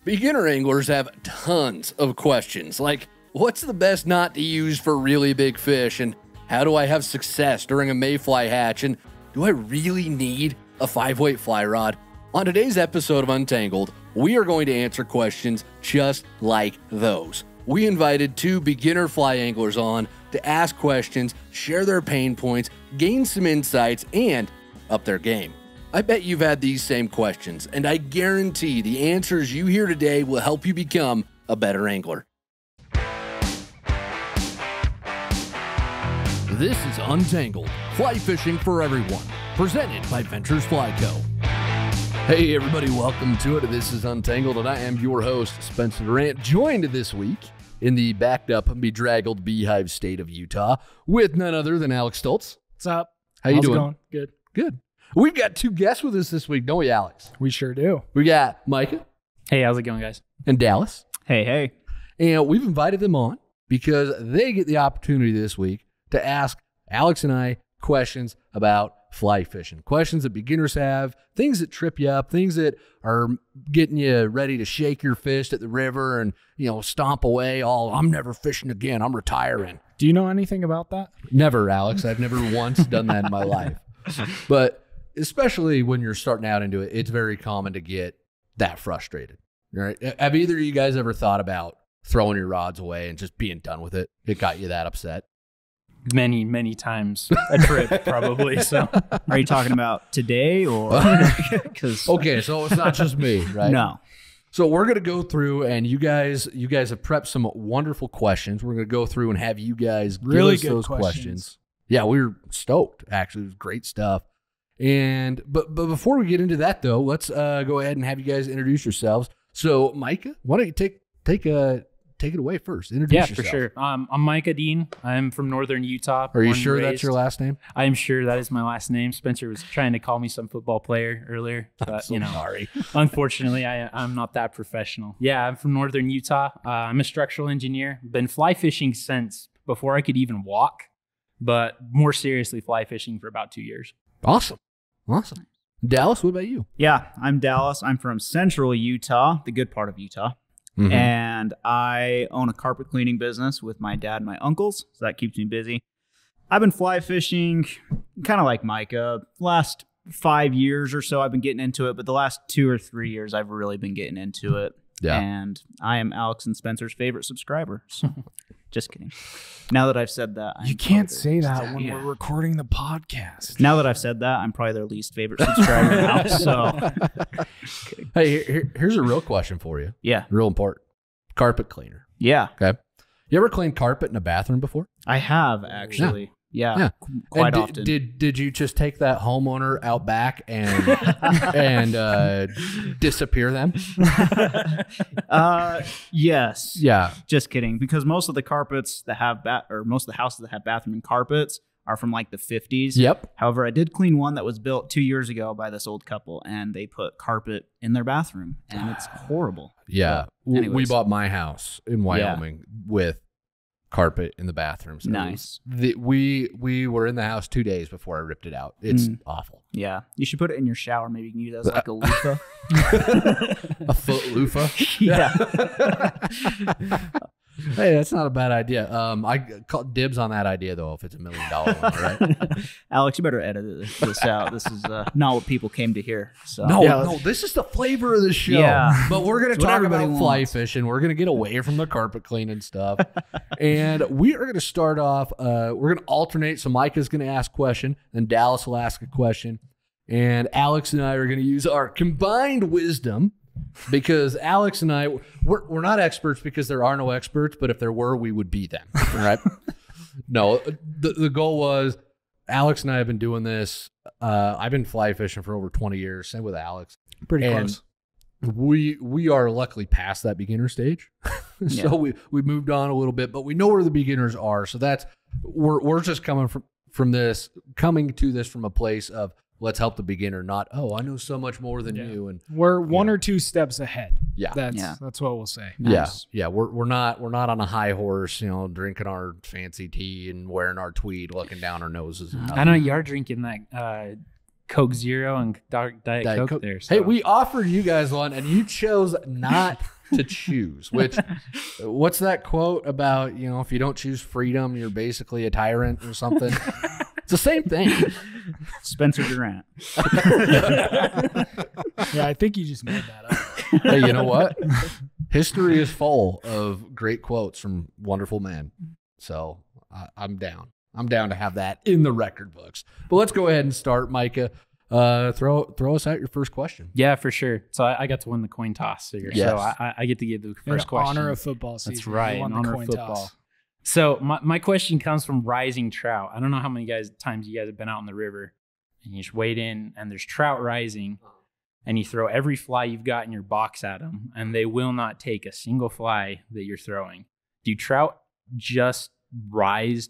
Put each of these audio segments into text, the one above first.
Beginner anglers have tons of questions, like what's the best knot to use for really big fish, and how do I have success during a mayfly hatch, and do I really need a 5-weight fly rod? On today's episode of Untangled, we are going to answer questions just like those. We invited two beginner fly anglers on to ask questions, share their pain points, gain some insights, and up their game. I bet you've had these same questions, and I guarantee the answers you hear today will help you become a better angler. This is Untangled, fly fishing for everyone, presented by Ventures Fly Co. Hey everybody, welcome to it. This is Untangled, and I am your host, Spencer Durant, joined this week in the backed up and bedraggled beehive state of Utah with none other than Alex Stoltz. What's up? How you doing? How's it going? Good. Good. We've got two guests with us this week, don't we, Alex? We sure do. We got Micah. Hey, how's it going, guys? And Dallas. Hey. And we've invited them on because they get the opportunity this week to ask Alex and I questions about fly fishing. Questions that beginners have, things that trip you up, things that are getting you ready to shake your fist at the river and, stomp away all, I'm never fishing again, I'm retiring. Do you know anything about that? Never, Alex. I've never once done that in my life. But especially when you're starting out into it, it's very common to get that frustrated. Right? Have either of you guys ever thought about throwing your rods away and just being done with it? It got you that upset? Many times a trip, probably. So, are you talking about today or? Okay, so it's not just me, right? No. So we're going to go through, and you guys have prepped some wonderful questions. We're going to go through and have you guys really give us those questions. Yeah, we were stoked. Actually, it was great stuff. But before we get into that, though, let's go ahead and have you guys introduce yourselves. So, Micah, why don't you take it away first? Introduce yourself. For sure. I'm Micah Dean. I'm from northern Utah. Are you sure that's your last name? I am sure that is my last name. Spencer was trying to call me some football player earlier, but I'm so sorry. Unfortunately, I'm not that professional. Yeah, I'm from northern Utah. I'm a structural engineer. Been fly fishing since before I could even walk, but more seriously, fly fishing for about 2 years. Awesome. Dallas, what about you? Yeah, I'm Dallas. I'm from central Utah, the good part of Utah. Mm-hmm. And I own a carpet cleaning business with my dad and my uncles, so that keeps me busy. I've been fly fishing kind of like Micah. Last 5 years or so I've been getting into it, but the last 2 or 3 years I've really been getting into it. Yeah. And I am Alex and Spencer's favorite subscriber. So just kidding. Now that I've said that, you can't say that when we're recording the podcast. Now that I've said that, I'm probably their least favorite subscriber now. So, hey, here's a real question for you. Yeah, real important. Carpet cleaner. Yeah. Okay. You ever cleaned carpet in a bathroom before? I have actually. Yeah. Quite often. Did you just take that homeowner out back and disappear them? Yes. Yeah. Just kidding. Because most of the carpets that have most of the houses that have bathroom and carpets are from like the 50s. Yep. However, I did clean one that was built 2 years ago by this old couple, and they put carpet in their bathroom, and it's horrible. Yeah. We bought my house in Wyoming with carpet in the bathrooms. Nice. We were in the house 2 days before I ripped it out. It's awful. Yeah. You should put it in your shower. Maybe you can use it as like a loofah. A foot loofah? Yeah. Hey, that's not a bad idea. I call dibs on that idea, though, if it's $1 million one, right? Alex, you better edit this out. This is not what people came to hear. So. No, this is the flavor of the show. Yeah. But we're going to talk about fly fishing. We're going to get away from the carpet cleaning stuff. And we are going to start off, we're going to alternate. So Micah's going to ask a question, then Dallas will ask a question. And Alex and I are going to use our combined wisdom, because Alex and I, we're not experts because there are no experts, but if there were, we would be them, right? No, the goal was, Alex and I have been doing this. I've been fly fishing for over 20 years. Same with Alex. Pretty close. We are luckily past that beginner stage. So we moved on a little bit, but we know where the beginners are. So we're just coming to this from a place of, let's help the beginner, not, I know so much more than you. And we're one or two steps ahead. Yeah. That's what we'll say. Nice. Yeah. We're not on a high horse, drinking our fancy tea and wearing our tweed, looking down our noses. I know you are drinking that Coke Zero and Diet Coke, Coke there. So. Hey, we offered you guys one, and you chose not to choose. Which, what's that quote about? If you don't choose freedom, you're basically a tyrant or something. It's the same thing. Spencer Durant. Yeah, I think you just made that up. Hey, you know what? History is full of great quotes from wonderful men. So I'm down. I'm down to have that in the record books. But let's go ahead and start, Micah. Throw us out your first question. Yeah, for sure. So I got to win the coin toss here. Yes. So I get to give the first question. In honor of football season. That's right. You won In the honor coin of football. toss. So my question comes from rising trout. I don't know how many times you guys have been out in the river and you just wade in and there's trout rising and you throw every fly you've got in your box at them and they will not take a single fly that you're throwing. Do trout just rise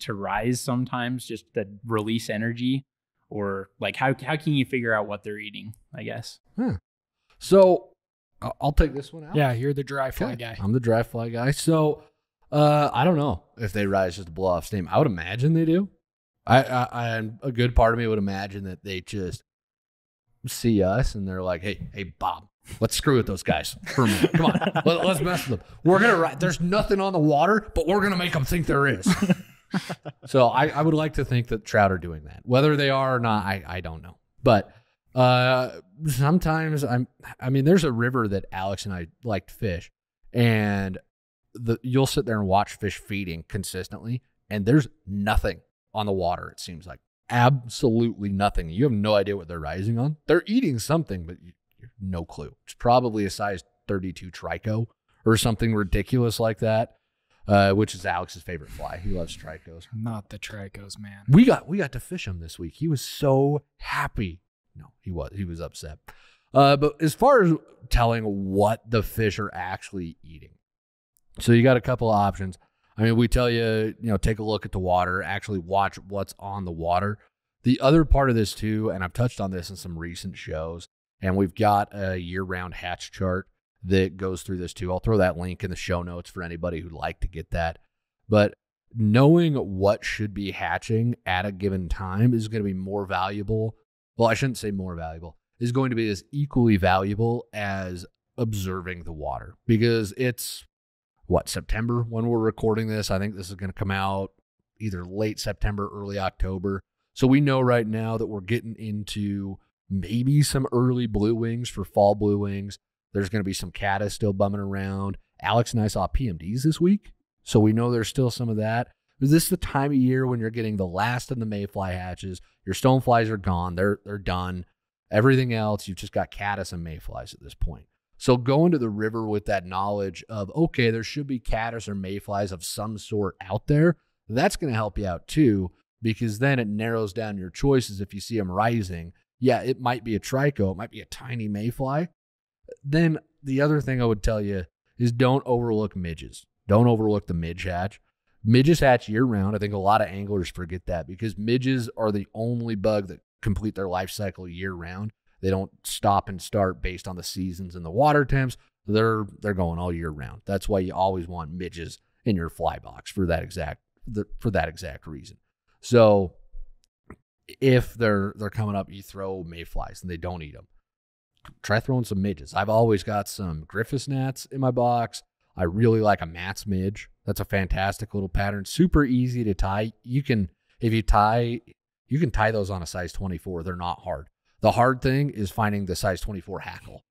sometimes just to release energy? Or like how can you figure out what they're eating, I guess? So I'll take this one out. Yeah, you're the dry fly guy. I'm the dry fly guy. So I don't know if they rise just to blow off steam. I would imagine they do. I a good part of me would imagine that they just see us and they're like, hey, Bob, let's screw with those guys for a minute. Come on, let's mess with them. We're going to ride. There's nothing on the water, but we're going to make them think there is. So I would like to think that trout are doing that. Whether they are or not, I don't know. But sometimes there's a river that Alex and I like to fish, and you'll sit there and watch fish feeding consistently, and there's nothing on the water, it seems like. Absolutely nothing. You have no idea what they're rising on. They're eating something, but you have no clue. It's probably a size 32 trico or something ridiculous like that, which is Alex's favorite fly. He loves tricos. Not the tricos, man. We got to fish him this week. He was so happy. No, he was upset. But as far as telling what the fish are actually eating, so you got a couple of options. We tell you, take a look at the water, actually watch what's on the water. The other part of this too, and I've touched on this in some recent shows, and we've got a year-round hatch chart that goes through this too. I'll throw that link in the show notes for anybody who'd like to get that. But knowing what should be hatching at a given time is going to be more valuable. Well, I shouldn't say more valuable. Is going to be as equally valuable as observing the water, because it's September when we're recording this. I think this is going to come out either late September, early October. So we know right now that we're getting into maybe some early blue wings for fall blue wings. There's going to be some caddis still bumming around. Alex and I saw PMDs this week, so we know there's still some of that. This is the time of year when you're getting the last of the mayfly hatches. Your stoneflies are gone. They're done. Everything else, you've just got caddis and mayflies at this point. So go into the river with that knowledge of, okay, there should be caddis or mayflies of some sort out there. That's going to help you out too, because then it narrows down your choices. If you see them rising, yeah, it might be a trico. It might be a tiny mayfly. Then the other thing I would tell you is don't overlook midges. Don't overlook the midge hatch. Midges hatch year round. I think a lot of anglers forget that, because midges are the only bug that complete their life cycle year round. They don't stop and start based on the seasons and the water temps. They're going all year round. That's why you always want midges in your fly box for that exact reason. So if they're coming up, you throw mayflies and they don't eat them. Try throwing some midges. I've always got some Griffiths gnats in my box. I really like a Matt's midge. That's a fantastic little pattern. Super easy to tie. You can tie those on a size 24. They're not hard. The hard thing is finding the size 24 hackle.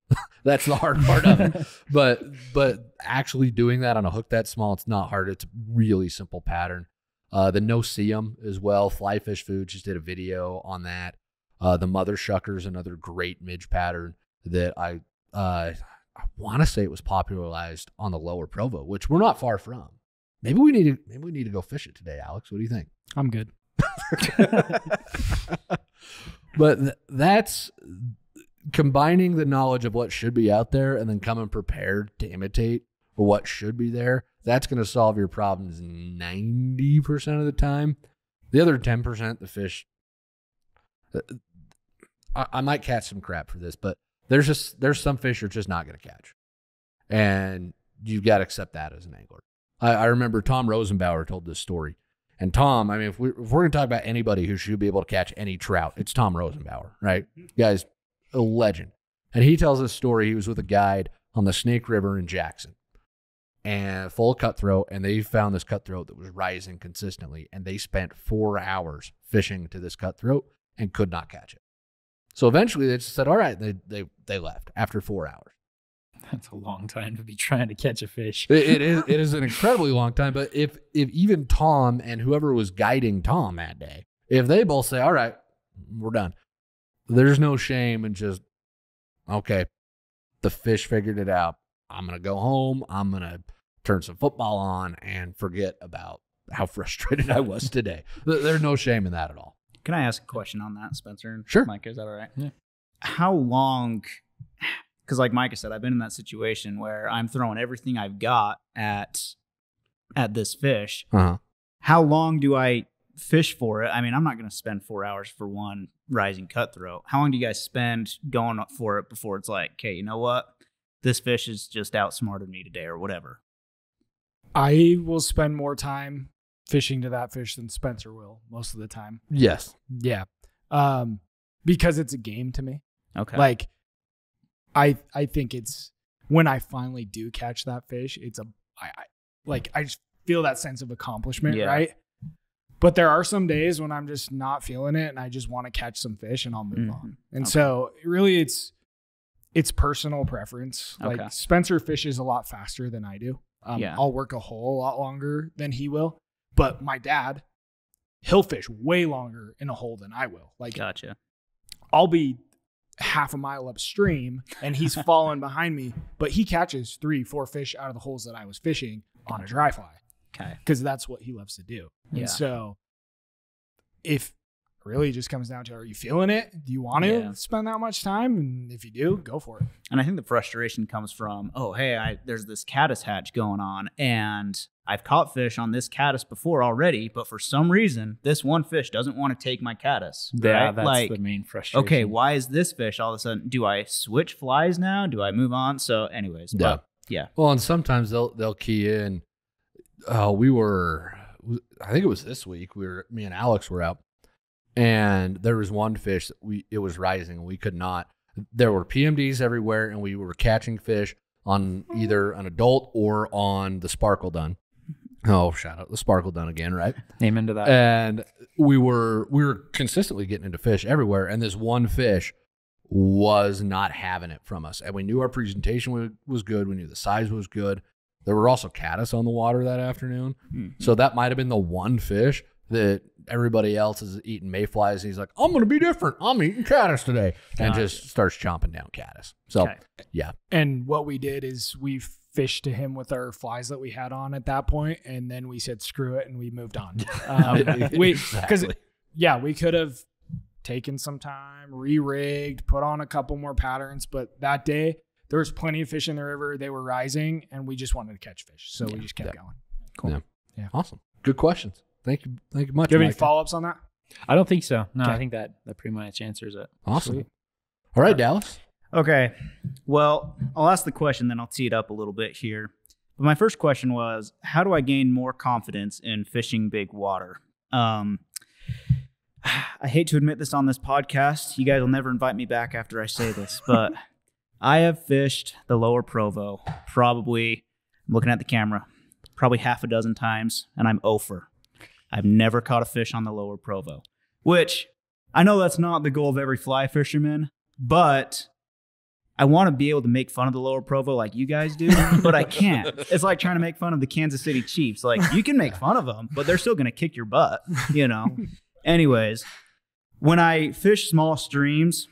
That's the hard part of it. But actually doing that on a hook that small, it's not hard. It's a really simple pattern. The no-see-em as well. Fly Fish Food just did a video on that. The Mother Shucker's another great midge pattern that I want to say it was popularized on the Lower Provo, which we're not far from. Maybe we need to go fish it today, Alex. What do you think? I'm good. But that's combining the knowledge of what should be out there and then coming prepared to imitate what should be there. That's going to solve your problems 90% of the time. The other 10%, the fish, I might catch some crap for this, but there's some fish you're just not going to catch. And you've got to accept that as an angler. I remember Tom Rosenbauer told this story, And Tom, I mean, if we're going to talk about anybody who should be able to catch any trout, it's Tom Rosenbauer, right? Guy's a legend. And he tells this story. He was with a guide on the Snake River in Jackson, and full of cutthroat, and they found this cutthroat that was rising consistently, and they spent 4 hours fishing to this cutthroat and could not catch it. So eventually they just said, all right, they left after 4 hours. That's a long time to be trying to catch a fish. It is an incredibly long time, but if even Tom and whoever was guiding Tom that day, if they both say, all right, we're done, there's no shame in just, okay, the fish figured it out. I'm going to go home. I'm going to turn some football on and forget about how frustrated I was today. There's no shame in that at all. Can I ask a question on that, Spencer? Sure. Micah, is that all right? Yeah. How long, because like Micah said, I've been in that situation where I'm throwing everything I've got at this fish. Uh-huh. How long do I fish for it? I mean, I'm not going to spend 4 hours for one rising cutthroat. How long do you guys spend going for it before it's like, okay, you know what? This fish has just outsmarted me today or whatever? I will spend more time fishing to that fish than Spencer will most of the time. Yes. Yeah. Because it's a game to me. Okay. Like, I think it's when I finally do catch that fish, I just feel that sense of accomplishment, right? But there are some days when I'm just not feeling it and I just want to catch some fish and I'll move on. And so really it's personal preference. Like Spencer fishes a lot faster than I do. I'll work a hole a lot longer than he will. But my dad, he'll fish way longer in a hole than I will. Like, gotcha. I'll be half a mile upstream and he's falling behind me, but he catches 3-4 fish out of the holes that I was fishing on a dry fly. Okay. Because that's what he loves to do. Yeah. And so if really just comes down to, are you feeling it? Do you want to spend that much time? And if you do, go for it. And I think the frustration comes from, oh, hey, there's this caddis hatch going on and I've caught fish on this caddis before already, but for some reason, this one fish doesn't want to take my caddis. Yeah, right? that's like, the main frustration. Okay, why is this fish all of a sudden? Do I switch flies now? Do I move on? So anyways, yeah. Well, and sometimes they'll key in. I think it was this week, me and Alex were out, and there was one fish that it was rising and we could not. There were PMDs everywhere and we were catching fish on either an adult or on the sparkle dun. Oh, shout out the sparkle dun again, right? Amen to that. And we were consistently getting into fish everywhere, and this one fish was not having it from us. And we knew our presentation was good. We knew the size was good. There were also caddis on the water that afternoon. Mm-hmm. So that might have been the one fish that everybody else is eating mayflies. And he's like, I'm going to be different. I'm eating caddis today. And just starts chomping down caddis. So, yeah. And what we did is we fished to him with our flies that we had on at that point, and then we said, screw it, and we moved on. Because, we could have taken some time, re-rigged, put on a couple more patterns, but that day, there was plenty of fish in the river. They were rising, and we just wanted to catch fish. So we just kept going. Cool. Yeah. Awesome. Good questions. Thank you much. Do you have any follow-ups on that? I don't think so. No, I think that pretty much answers it. Awesome. Sweet. All right, Dallas. Okay. Well, I'll ask the question, then I'll tee it up a little bit here. But my first question was, how do I gain more confidence in fishing big water? I hate to admit this on this podcast. You guys will never invite me back after I say this, but I have fished the Lower Provo probably, I'm looking at the camera, probably half a dozen times, and I'm 0 for. I've never caught a fish on the Lower Provo, which I know that's not the goal of every fly fisherman, but I want to be able to make fun of the Lower Provo like you guys do, but I can't. It's like trying to make fun of the Kansas City Chiefs. Like, you can make fun of them, but they're still going to kick your butt, you know? Anyways, when I fish small streams,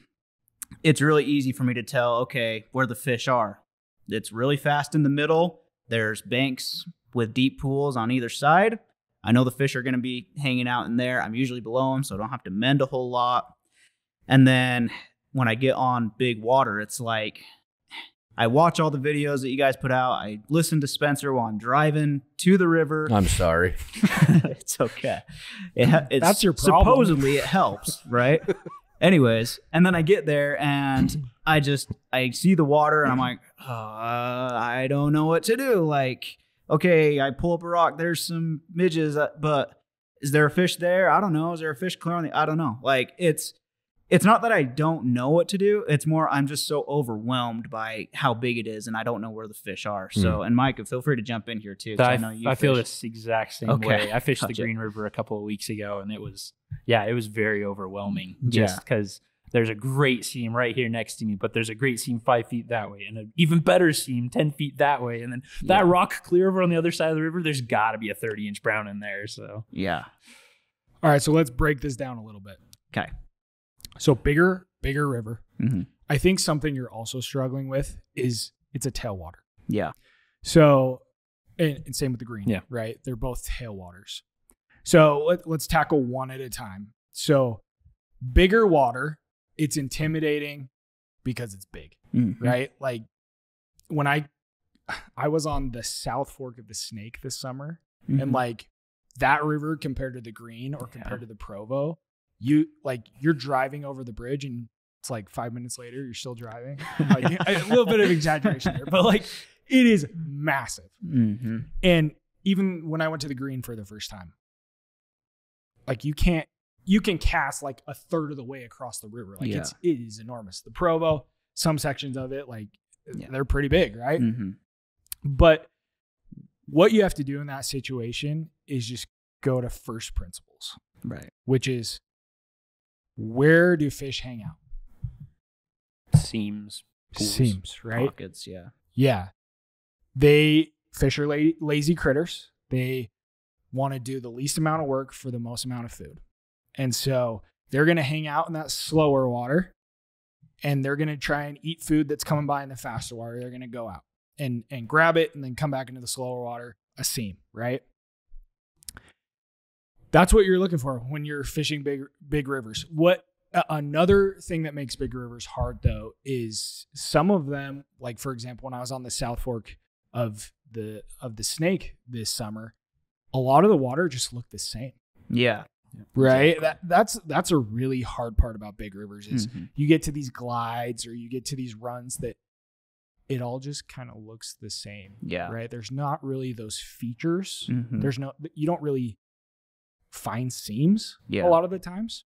it's really easy for me to tell, okay, where the fish are. It's really fast in the middle. There's banks with deep pools on either side. I know the fish are going to be hanging out in there. I'm usually below them, so I don't have to mend a whole lot. And then when I get on big water, it's like I watch all the videos that you guys put out. I listen to Spencer while I'm driving to the river. I'm sorry. It's okay. That's your problem. Supposedly it helps, right? Anyways, and then I get there and I see the water and I'm like, I don't know what to do. Like, okay, I pull up a rock. There's some midges, but is there a fish there? I don't know. Is there a fish clear on the? I don't know. Like it's not that I don't know what to do. It's more I'm just so overwhelmed by how big it is, and I don't know where the fish are. So, and Micah, feel free to jump in here too. I feel this exact same way. I fished the Green River a couple of weeks ago, and it was very overwhelming. Just because there's a great seam right here next to me, but there's a great seam 5 feet that way, and an even better seam 10 feet that way, and then that rock clear over on the other side of the river. There's got to be a 30-inch brown in there. So all right. So let's break this down a little bit. Okay. So bigger river. Mm-hmm. I think something you're also struggling with is it's a tailwater. Yeah. So, and same with the Green. Yeah. Right. They're both tailwaters. So let's tackle one at a time. So bigger water, it's intimidating because it's big, right? Like when I was on the South Fork of the Snake this summer, and like that river compared to the Green or compared to the Provo, you're driving over the bridge and it's like 5 minutes later, you're still driving. Like a little bit of exaggeration there, but like it is massive. Mm-hmm. And even when I went to the Green for the first time, like you can cast like a third of the way across the river. Like it is enormous. The Provo, some sections of it, like they're pretty big, right? Mm-hmm. But what you have to do in that situation is just go to first principles, right? Which is, where do fish hang out? Seams, right? Pockets, yeah. Fish are lazy critters. They want to do the least amount of work for the most amount of food. And so they're going to hang out in that slower water, and they're going to try and eat food that's coming by in the faster water. They're going to go out and grab it and then come back into the slower water, a seam, right? That's what you're looking for when you're fishing big rivers. Another thing that makes big rivers hard, though, is some of them, like for example, when I was on the South Fork of the Snake this summer, a lot of the water just looked the same. Yeah. Right. Exactly. That's a really hard part about big rivers is you get to these glides or you get to these runs that it all just kind of looks the same. Yeah. Right. There's not really those features. Mm-hmm. You don't really find seams a lot of the times.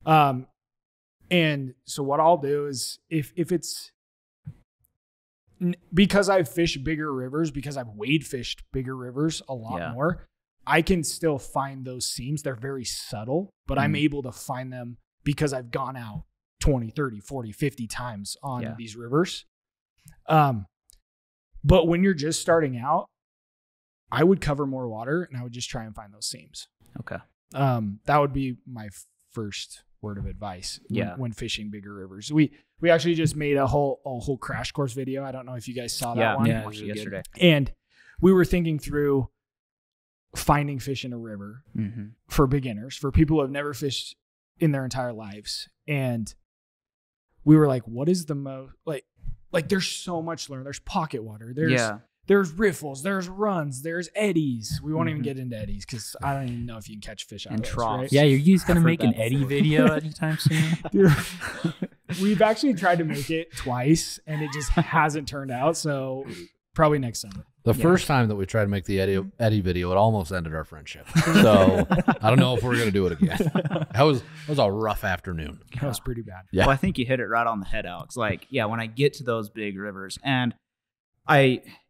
And so what I'll do is if it's because I've fished bigger rivers, because I've wade fished bigger rivers a lot more, I can still find those seams. They're very subtle, but I'm able to find them because I've gone out 20, 30, 40, 50 times on these rivers. But when you're just starting out, I would cover more water and I would just try and find those seams. Okay. That would be my first word of advice when fishing bigger rivers. We actually just made a whole crash course video. I don't know if you guys saw that one. Yeah, I watched it yesterday. And we were thinking through finding fish in a river for beginners, for people who have never fished in their entire lives. And we were like, what is the most like there's so much to learn. There's pocket water. There's riffles, there's runs, there's eddies. We won't even get into eddies because I don't even know if you can catch fish out of troughs. Right? Yeah, you're going to make an eddy video anytime soon? Dude, we've actually tried to make it twice and it just hasn't turned out. So probably next summer. The first time that we tried to make the Eddie video, it almost ended our friendship. So I don't know if we're going to do it again. That was a rough afternoon. That was pretty bad. Yeah. Well, I think you hit it right on the head, Alex. Like, when I get to those big rivers, and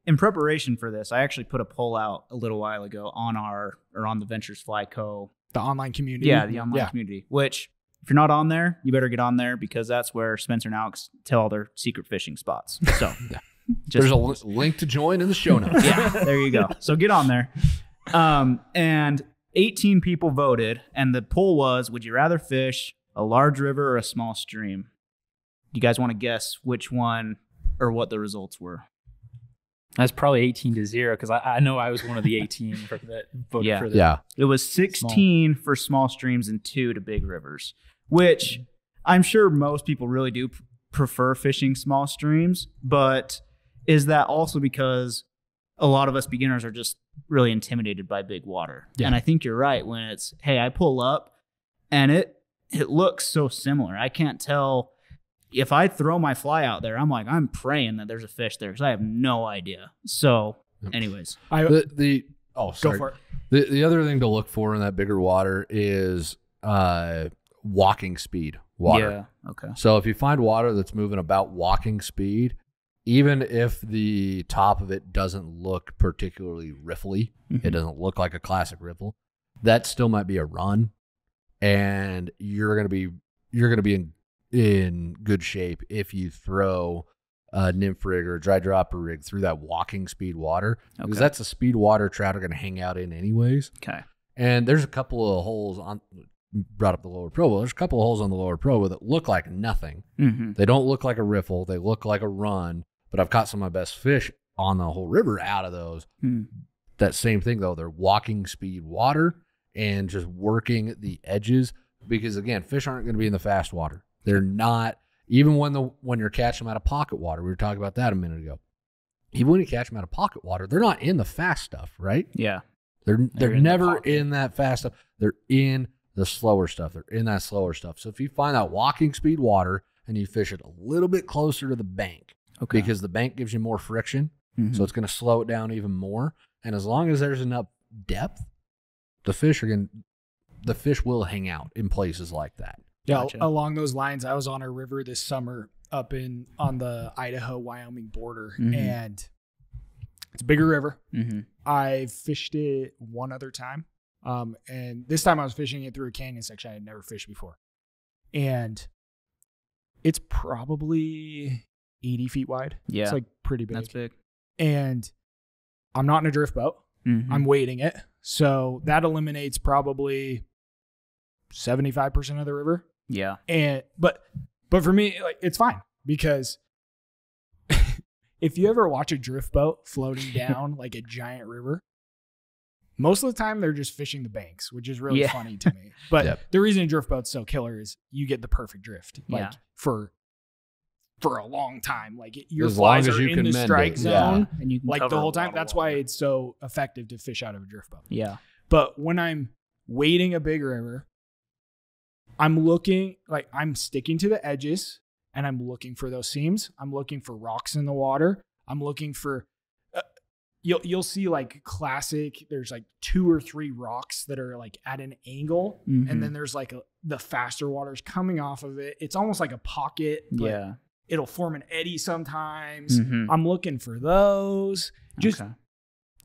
in preparation for this, I actually put a poll out a little while ago on the Ventures Fly Co. The online community. Yeah, the online community, which if you're not on there, you better get on there because that's where Spencer and Alex tell all their secret fishing spots. So there's a link to join in the show notes. Yeah, there you go. So get on there. And 18 people voted, and the poll was, would you rather fish a large river or a small stream? You guys want to guess which one or what the results were? That's probably 18-0 because I know I was one of the 18 for that voted for that. It was 16 for small streams and 2 to big rivers, which I'm sure most people really do prefer fishing small streams, but is that also because a lot of us beginners are just really intimidated by big water? Yeah. And I think you're right when it's, hey, I pull up and it looks so similar. I can't tell. If I throw my fly out there, I'm praying that there's a fish there because I have no idea. So anyways. The Oh, sorry. Go for it. The other thing to look for in that bigger water is walking speed water. Yeah. Okay. So if you find water that's moving about walking speed, even if the top of it doesn't look particularly riffly, it doesn't look like a classic riffle, that still might be a run, and you're gonna be in good shape if you throw a nymph rig or a dry dropper rig through that walking speed water, because that's a speed water trout are gonna hang out in anyways. Okay. And there's a couple of holes on. Brought up the lower Provo. There's a couple of holes on the lower Provo that look like nothing. They don't look like a riffle. They look like a run. But I've caught some of my best fish on the whole river out of those. That same thing though. They're walking speed water and just working the edges, because again, fish aren't going to be in the fast water. They're not, even when you're catching them out of pocket water. We were talking about that a minute ago. Even when you catch them out of pocket water, they're not in the fast stuff, right? Yeah. They're never in that fast stuff. They're in the slower stuff. They're in that slower stuff. So if you find that walking speed water and you fish it a little bit closer to the bank, because the bank gives you more friction, so it's going to slow it down even more. And as long as there's enough depth, the fish will hang out in places like that. Yeah, Gotcha. Along those lines, I was on a river this summer up on the Idaho-Wyoming border, and it's a bigger river. I fished it one other time. And this time I was fishing it through a canyon section I had never fished before. And it's probably 80 feet wide. Yeah. It's like pretty big. That's big. And I'm not in a drift boat. I'm wading it. So that eliminates probably 75% of the river. Yeah. But for me, like, it's fine, because if you ever watch a drift boat floating down like a giant river, most of the time they're just fishing the banks, which is really funny to me. But the reason a drift boat's so killer is you get the perfect drift, like for a long time. Like your flies are in the strike zone, and you can like the whole time. That's why water. it's so effective to fish out of a drift boat. Yeah. But when I'm wading a big river, I'm sticking to the edges, and I'm looking for those seams. I'm looking for rocks in the water. I'm looking for you'll see like classic, there's like 2 or 3 rocks that are like at an angle, and then there's like the faster waters coming off of it. It's almost like a pocket. But it'll form an eddy sometimes. I'm looking for those. Just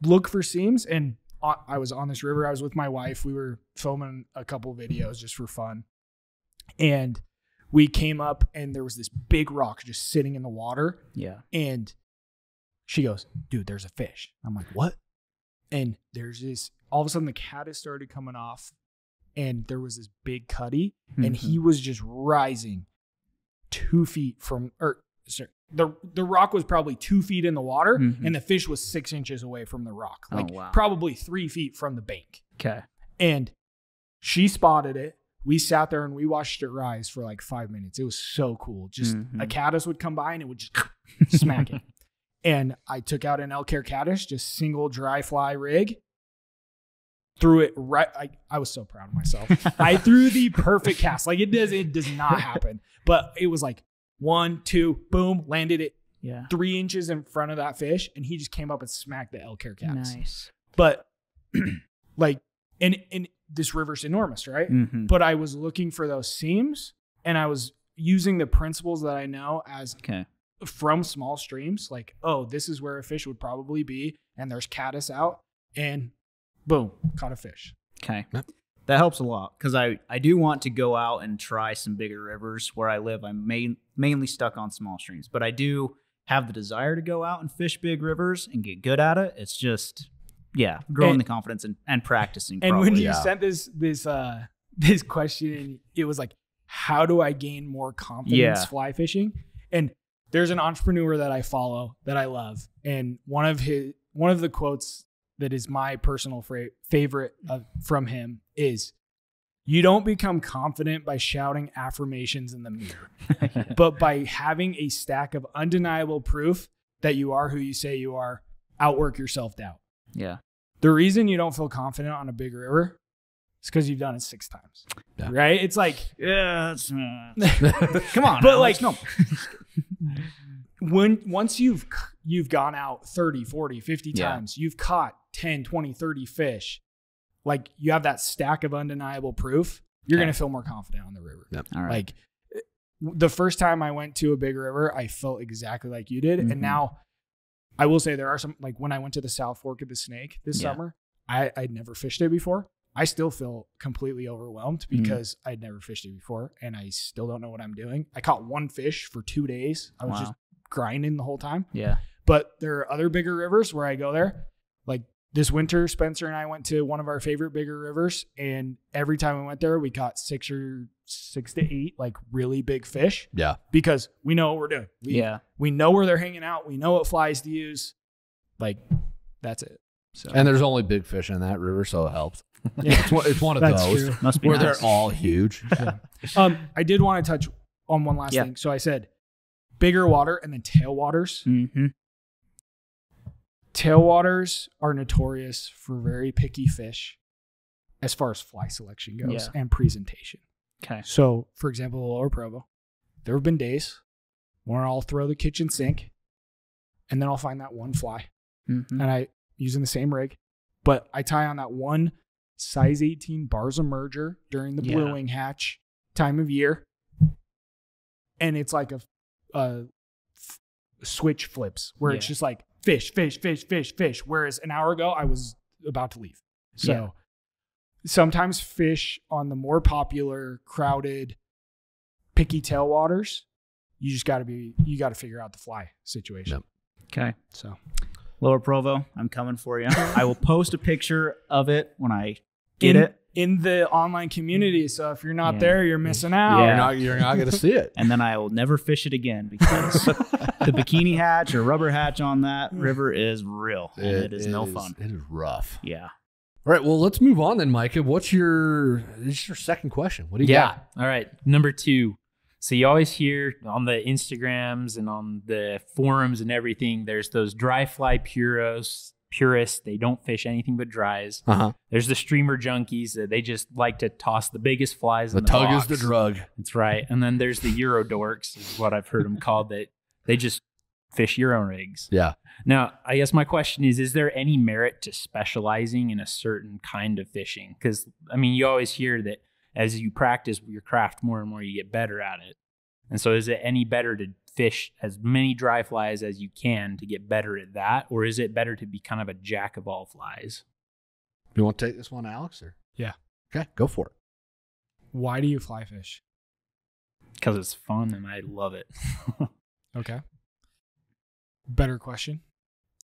look for seams. And I was on this river. I was with my wife. We were filming a couple videos just for fun. And we came up, and there was this big rock just sitting in the water. Yeah. And she goes, dude, there's a fish. I'm like, what? And there's this, all of a sudden the caddis started coming off, and there was this big cutty, and he was just rising 2 feet from, the rock was probably 2 feet in the water, and the fish was 6 inches away from the rock, like probably 3 feet from the bank. Okay. And she spotted it. We sat there and we watched it rise for like 5 minutes. It was so cool. Just a caddis would come by and it would just smack it. And I took out an elk hair caddis, just single dry fly rig, threw it right. I was so proud of myself. I threw the perfect cast. Like it does not happen. But it was like 1, 2, boom, landed it 3 inches in front of that fish. And he just came up and smacked the elk hair caddis. Nice. But like, and this river's enormous, right? But I was looking for those seams, and I was using the principles that I know as from small streams, like, oh, this is where a fish would probably be, and there's caddis out, and boom, caught a fish. Okay. That helps a lot, because I do want to go out and try some bigger rivers. Where I live, I'm mainly stuck on small streams, but I do have the desire to go out and fish big rivers and get good at it. It's just, growing the confidence and practicing. And when you sent this question, it was like, how do I gain more confidence fly fishing? And there's an entrepreneur that I follow that I love, and one of the quotes that is my personal favorite from him is, "You don't become confident by shouting affirmations in the mirror, but by having a stack of undeniable proof that you are who you say you are. Outwork your self-doubt." Yeah. The reason you don't feel confident on a big river is because you've done it 6 times, right? It's like, come on, but like, no. Once you've you've gone out 30, 40, 50 times. You've caught 10, 20, 30 fish. Like you have that stack of undeniable proof. You're going to feel more confident on the river. Yep. All right. Like the first time I went to a big river, I felt exactly like you did. And now I will say there are some, like when I went to the South Fork of the Snake this summer, I'd never fished it before. I still feel completely overwhelmed because I'd never fished it before and I still don't know what I'm doing. I caught one fish for 2 days. I was just grinding the whole time. Yeah. But there are other bigger rivers where I go there. Like this winter, Spencer and I went to one of our favorite bigger rivers. And every time we went there, we caught 6 to 8 like really big fish. Yeah. Because we know what we're doing. We know where they're hanging out. We know what flies to use. Like that's it. So. And there's only big fish in that river, so it helps. Yeah. It's one of That's those true. Must be where nice. they're all huge. I did want to touch on one last thing. So I said bigger water and then tailwaters. Tailwaters are notorious for very picky fish as far as fly selection goes and presentation. Okay. So, for example, the Lower Provo, there have been days where I'll throw the kitchen sink and then I'll find that one fly. And I using the same rig, but I tie on that one size 18 bars of merger during the bluing hatch time of year. And it's like a switch flips where it's just like fish. Whereas an hour ago I was about to leave. So sometimes fish on the more popular, crowded, picky tailwaters, you got to figure out the fly situation. Okay. So Lower Provo, I'm coming for you. I will post a picture of it when I get it. In the online community. So if you're not there, you're missing out. Yeah. You're not going to see it. And then I will never fish it again because the bikini hatch or rubber hatch on that river is real. And it is no fun. It is rough. Yeah. All right. Well, let's move on then, Micah. This is your second question. What do you got? All right. Number 2. So you always hear on the Instagrams and on the forums and everything, there's those dry fly purists. They don't fish anything but dries. There's the streamer junkies that they just like to toss the biggest flies in the tug box. is the drug. That's right. And then there's the Euro dorks, is what I've heard them called, that they just fish Euro rigs. Yeah. Now, I guess my question is there any merit to specializing in a certain kind of fishing? Because, I mean, you always hear that as you practice your craft more and more, you get better at it. And so is it any better to fish as many dry flies as you can to get better at that? Or is it better to be kind of a jack of all flies? You want to take this one, Alex? Or? Yeah. Okay, go for it. Why do you fly fish? Because it's fun and I love it. Okay. Better question.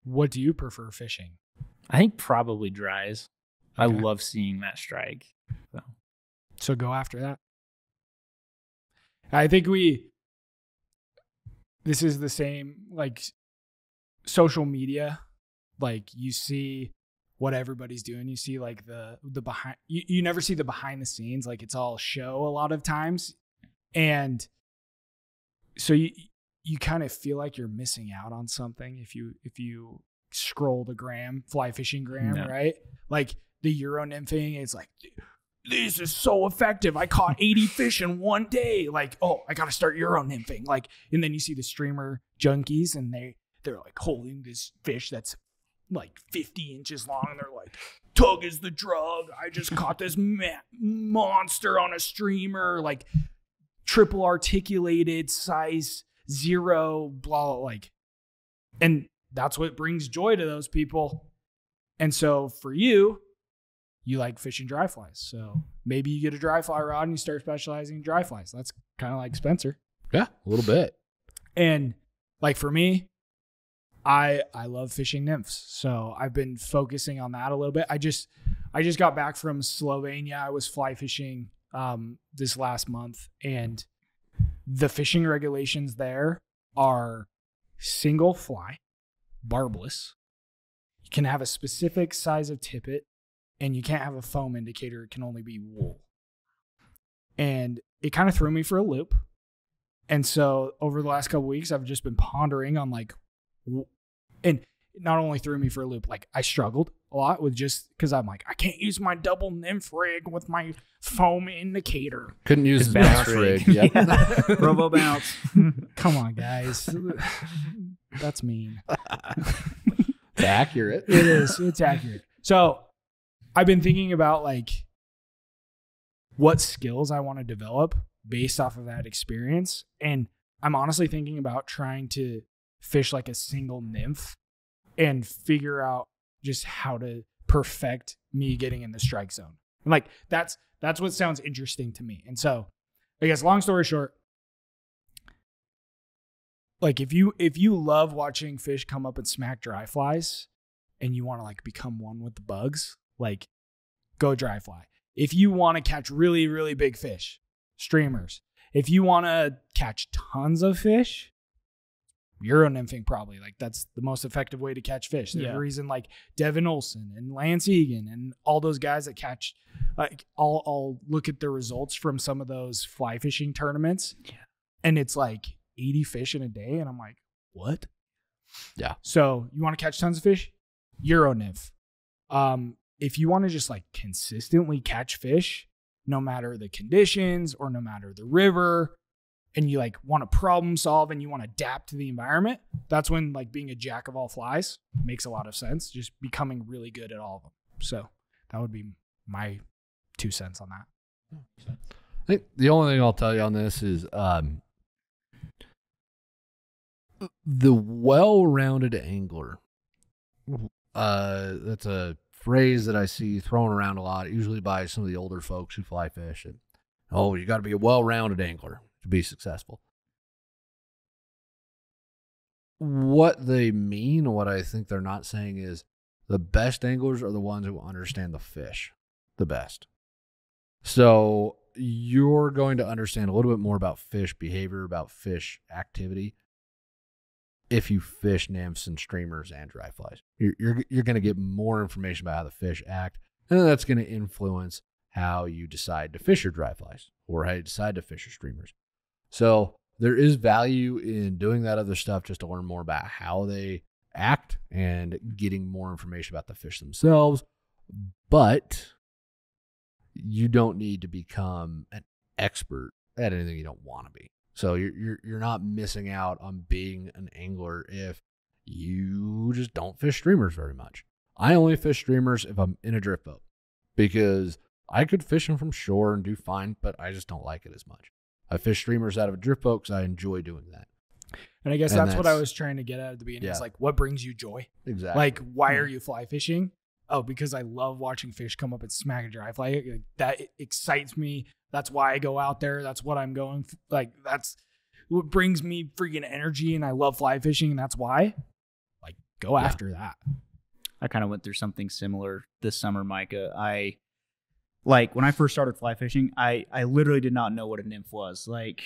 What do you prefer fishing? I think probably dries. I Okay. love seeing that strike. So go after that. I think this is the same, like social media, like you see what everybody's doing. You see like the behind, you never see the behind the scenes. Like it's all show a lot of times. And so you kind of feel like you're missing out on something if you scroll the fly fishing gram, right? Like the Euro nymphing is like, this is so effective. I caught 80 fish in one day. Like, oh, I got to start Euro nymphing. Like, and then you see the streamer junkies and they're like holding this fish that's like 50 inches long. And they're like, tug is the drug. I just caught this monster on a streamer, like triple articulated size 0, blah, like, and that's what brings joy to those people. And so for you like fishing dry flies. So maybe you get a dry fly rod and you start specializing in dry flies. That's kind of like Spencer. Yeah, a little bit. And like for me, I love fishing nymphs. So I've been focusing on that a little bit. I just got back from Slovenia. I was fly fishing this last month, and the fishing regulations there are single fly, barbless. You can have a specific size of tippet, and you can't have a foam indicator. It can only be wool. And it kind of threw me for a loop. And so over the last couple of weeks, I've just been pondering on like, and it not only threw me for a loop, like I struggled a lot with just because I'm like, I can't use my double nymph rig with my foam indicator. Couldn't use his bounce rig. Yep. Robo bounce. Come on, guys. That's mean. It's accurate. It is. It's accurate. So I've been thinking about like what skills I want to develop based off of that experience. And I'm honestly thinking about trying to fish like a single nymph and figure out just how to perfect me getting in the strike zone. And like that's what sounds interesting to me. And so I guess long story short, like if you love watching fish come up and smack dry flies and you want to like become one with the bugs, like go dry fly. If you want to catch really, really big fish, streamers. If you want to catch tons of fish, Euro nymphing probably. Like that's the most effective way to catch fish. There's a reason like Devin Olson and Lance Egan and all those guys that catch, like I'll look at the results from some of those fly fishing tournaments and it's like 80 fish in a day. And I'm like, what? Yeah. So you want to catch tons of fish? Euro nymph. If you want to just like consistently catch fish, no matter the conditions or no matter the river, and you like want to problem solve and you want to adapt to the environment, that's when like being a jack of all flies makes a lot of sense. Just becoming really good at all of them. So that would be my 2 cents on that. I think the only thing I'll tell you on this is the well-rounded angler. That's a phrase that I see thrown around a lot, usually by some of the older folks who fly fish. And, oh, you got to be a well-rounded angler to be successful. What they mean, what I think they're not saying is the best anglers are the ones who understand the fish the best. So you're going to understand a little bit more about fish behavior, about fish activity, if you fish nymphs and streamers and dry flies. You're going to get more information about how the fish act, and then that's going to influence how you decide to fish your dry flies or how you decide to fish your streamers. So there is value in doing that other stuff just to learn more about how they act and getting more information about the fish themselves. But you don't need to become an expert at anything you don't want to be. So you're not missing out on being an angler if you just don't fish streamers very much. I only fish streamers if I'm in a drift boat because I could fish them from shore and do fine, but I just don't like it as much. I fish streamers out of a drift boat because I enjoy doing that. And I guess that's what I was trying to get at the beginning. Is like, what brings you joy? Exactly. Like, why are you fly fishing? Oh, because I love watching fish come up and smack a dry fly. Like, that excites me. That's why I go out there. That's what I'm going. Like, that's what brings me freaking energy. And I love fly fishing. And that's why. Like, go after that. I kind of went through something similar this summer, Micah. Like when I first started fly fishing, I literally did not know what a nymph was. Like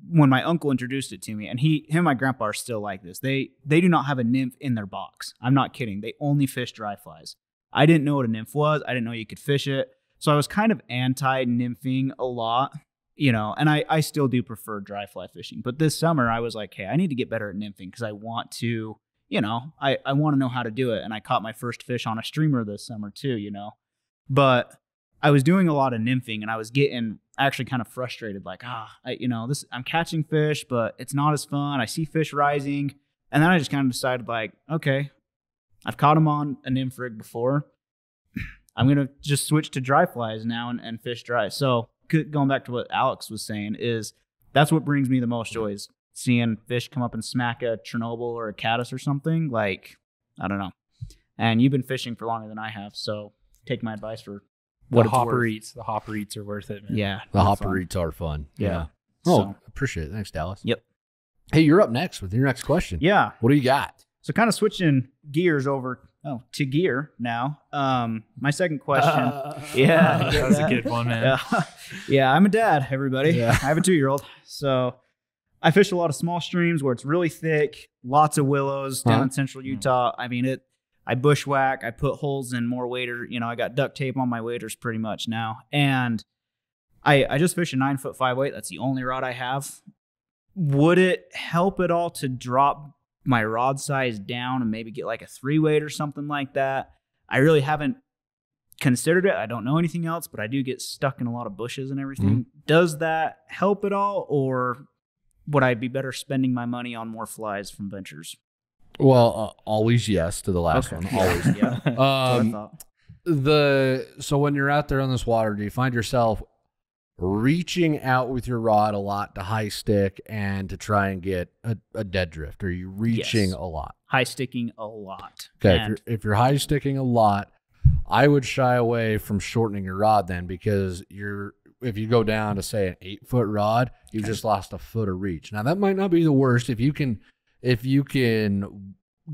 when my uncle introduced it to me, and him and my grandpa are still like this. They do not have a nymph in their box. I'm not kidding. They only fish dry flies. I didn't know what a nymph was. I didn't know you could fish it. So I was kind of anti-nymphing a lot, you know, and I still do prefer dry fly fishing. But this summer I was like, hey, I need to get better at nymphing because I want to, you know, I want to know how to do it. And I caught my first fish on a streamer this summer too, you know. But I was doing a lot of nymphing and I was getting actually kind of frustrated, like, I'm catching fish, but it's not as fun. I see fish rising. And then I just kind of decided, like, okay, I've caught them on a nymph rig before. I'm going to just switch to dry flies now and fish dry. So going back to what Alex was saying is that's what brings me the most joy is seeing fish come up and smack a Chernobyl or a caddis or something. Like, I don't know. And you've been fishing for longer than I have. So take my advice for what the hopper eats. The hopper eats are worth it, man. Yeah. The hopper eats are fun. Yeah. Oh, appreciate it. Thanks, Dallas. Yep. Hey, you're up next with your next question. Yeah. What do you got? So kind of switching gears over to gear now. My second question. That was a good one, man. Yeah, I'm a dad, everybody. Yeah. I have a 2-year-old. So I fish a lot of small streams where it's really thick, lots of willows down in central Utah. I mean, I bushwhack, I put holes in more wader. You know, I got duct tape on my waders pretty much now. And I just fish a 9-foot 5/8. That's the only rod I have. Would it help at all to drop my rod size down and maybe get like a 3-weight or something like that? I really haven't considered it. I don't know anything else, but I do get stuck in a lot of bushes and everything. Does that help at all, or would I be better spending my money on more flies from Ventures? Well, always yes to the last one. Always. Yeah. That's what I thought. So when you're out there on this water, do you find yourself reaching out with your rod a lot to high stick and to try and get a dead drift? Are you reaching Yes. a lot? High sticking a lot. Okay, And if you're high sticking a lot, I would shy away from shortening your rod then, because if you go down to say an 8-foot rod, you've just lost a foot of reach. Now that might not be the worst. If you can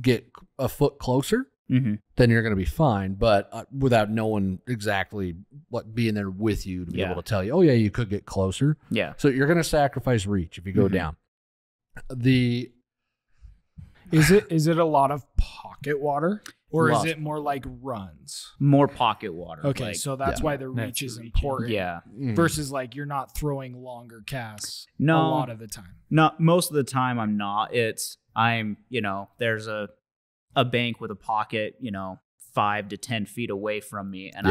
get a foot closer, then you're going to be fine. But without knowing exactly what being there with you to be able to tell you, oh yeah, you could get closer. Yeah. So you're going to sacrifice reach if you go down. Is it a lot of pocket water, or Lots. is it more like runs? More pocket water. Okay, like, so that's why the reach is important. yeah. Versus like you're not throwing longer casts No. a lot of the time. Not most of the time I'm not. There's a bank with a pocket, 5 to 10 feet away from me. And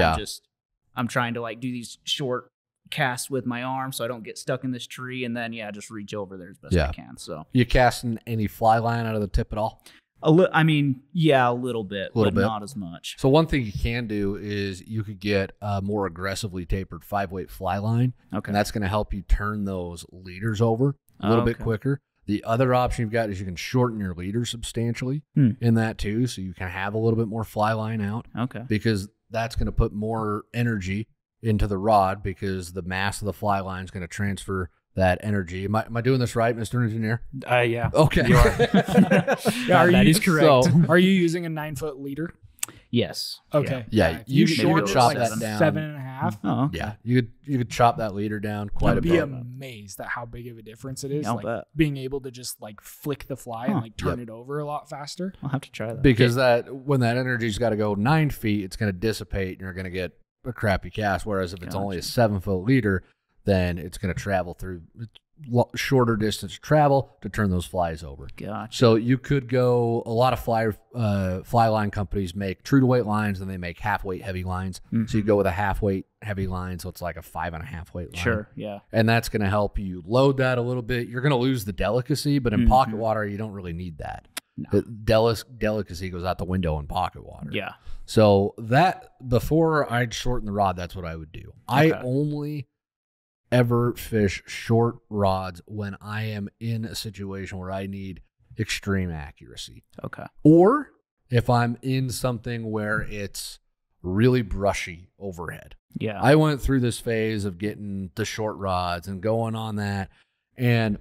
I'm trying to like do these short casts with my arm so I don't get stuck in this tree. And then, just reach over there as best I can. So You casting any fly line out of the tip at all? a little bit, but not as much. So one thing you can do is you could get a more aggressively tapered 5-weight fly line. Okay. And that's going to help you turn those leaders over a little bit quicker. The other option you've got is you can shorten your leader substantially in that too, so you can have a little bit more fly line out. Okay. Because that's going to put more energy into the rod, because the mass of the fly line is going to transfer that energy. Am I doing this right, Mr. Engineer? Yeah. Okay. You are. That is correct. So, Are you using a 9-foot leader? Yes. Okay. Yeah, If you short could it chop like that down. 7.5. Oh, okay. yeah, you could chop that leader down quite I'd a be bit. amazed at how big of a difference it is. I'll like bet. being able to just like flick the fly and like turn it over a lot faster. I'll have to try that. Because when that energy's got to go 9 feet, it's going to dissipate and you're going to get a crappy cast. Whereas if it's only a 7-foot leader, then it's going to travel through shorter distance travel to turn those flies over. Gotcha. So you could go, a lot of fly line companies make true to weight lines, and they make half weight heavy lines. So you go with a half weight heavy line. So it's like a 5.5 weight line. Sure. Yeah. And that's going to help you load that a little bit. You're going to lose the delicacy, but in pocket water, you don't really need that. No. The delicacy goes out the window in pocket water. Yeah. So that, before I'd shorten the rod, that's what I would do. I only ever fish short rods when I am in a situation where I need extreme accuracy. Okay. Or if I'm in something where it's really brushy overhead. Yeah. I went through this phase of getting the short rods and going on that, and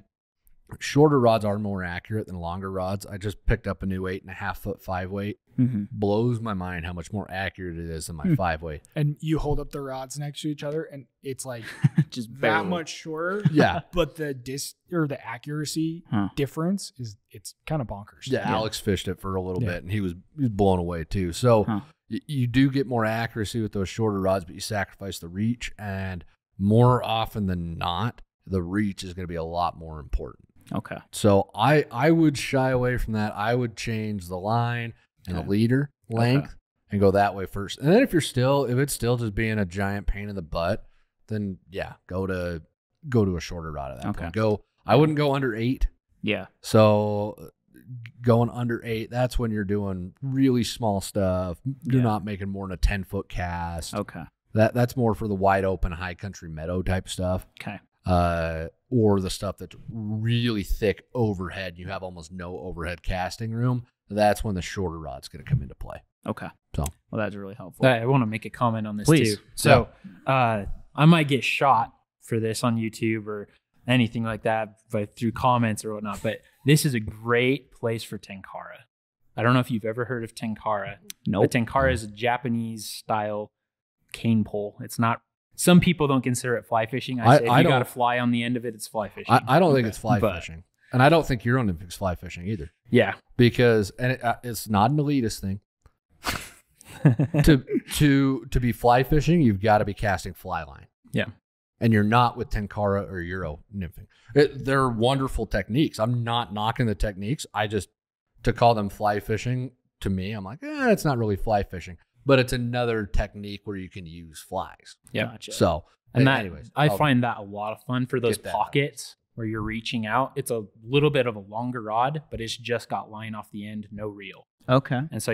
shorter rods are more accurate than longer rods. I just picked up a new 8.5-foot 5-weight. Blows my mind how much more accurate it is than my 5-weight. And you hold up the rods next to each other, and it's like Just that barely. much shorter. Yeah. But the the accuracy difference it's kind of bonkers. Yeah, Alex fished it for a little bit, and he was blown away too. So you do get more accuracy with those shorter rods, but you sacrifice the reach, and more often than not, the reach is going to be a lot more important. Okay. So I would shy away from that. I would change the line and the leader length and go that way first. And then if it's still just being a giant pain in the butt, then go to a shorter rod at that point. I wouldn't go under 8. Yeah. So going under 8, that's when you're doing really small stuff. You're not making more than a 10-foot cast. Okay. That's more for the wide open high country meadow type stuff. Okay. Or the stuff that's really thick overhead. You have almost no overhead casting room. That's when the shorter rod's going to come into play. Okay. So, well, that's really helpful. I want to make a comment on this Please. too. So I might get shot for this on YouTube or anything like that, but through comments or whatnot. But this is a great place for tenkara. I don't know if you've ever heard of tenkara. Nope. But tenkara is a Japanese style cane pole. It's not. Some people don't consider it fly fishing. I say if you got a fly on the end of it, it's fly fishing. I don't think it's fly fishing. And I don't think Euro Nymphing's fly fishing either. Yeah. Because it's not an elitist thing. to be fly fishing, you've got to be casting fly line. Yeah. And you're not with tenkara or Euro Nymphing. They're wonderful techniques. I'm not knocking the techniques. To call them fly fishing, to me, I'm like, it's not really fly fishing. But it's another technique where you can use flies. Yeah. Gotcha. So, And anyways, I find that a lot of fun for those Get that. pockets. where you're reaching out. It's a little bit of a longer rod, but it's just got line off the end, no reel. Okay. And so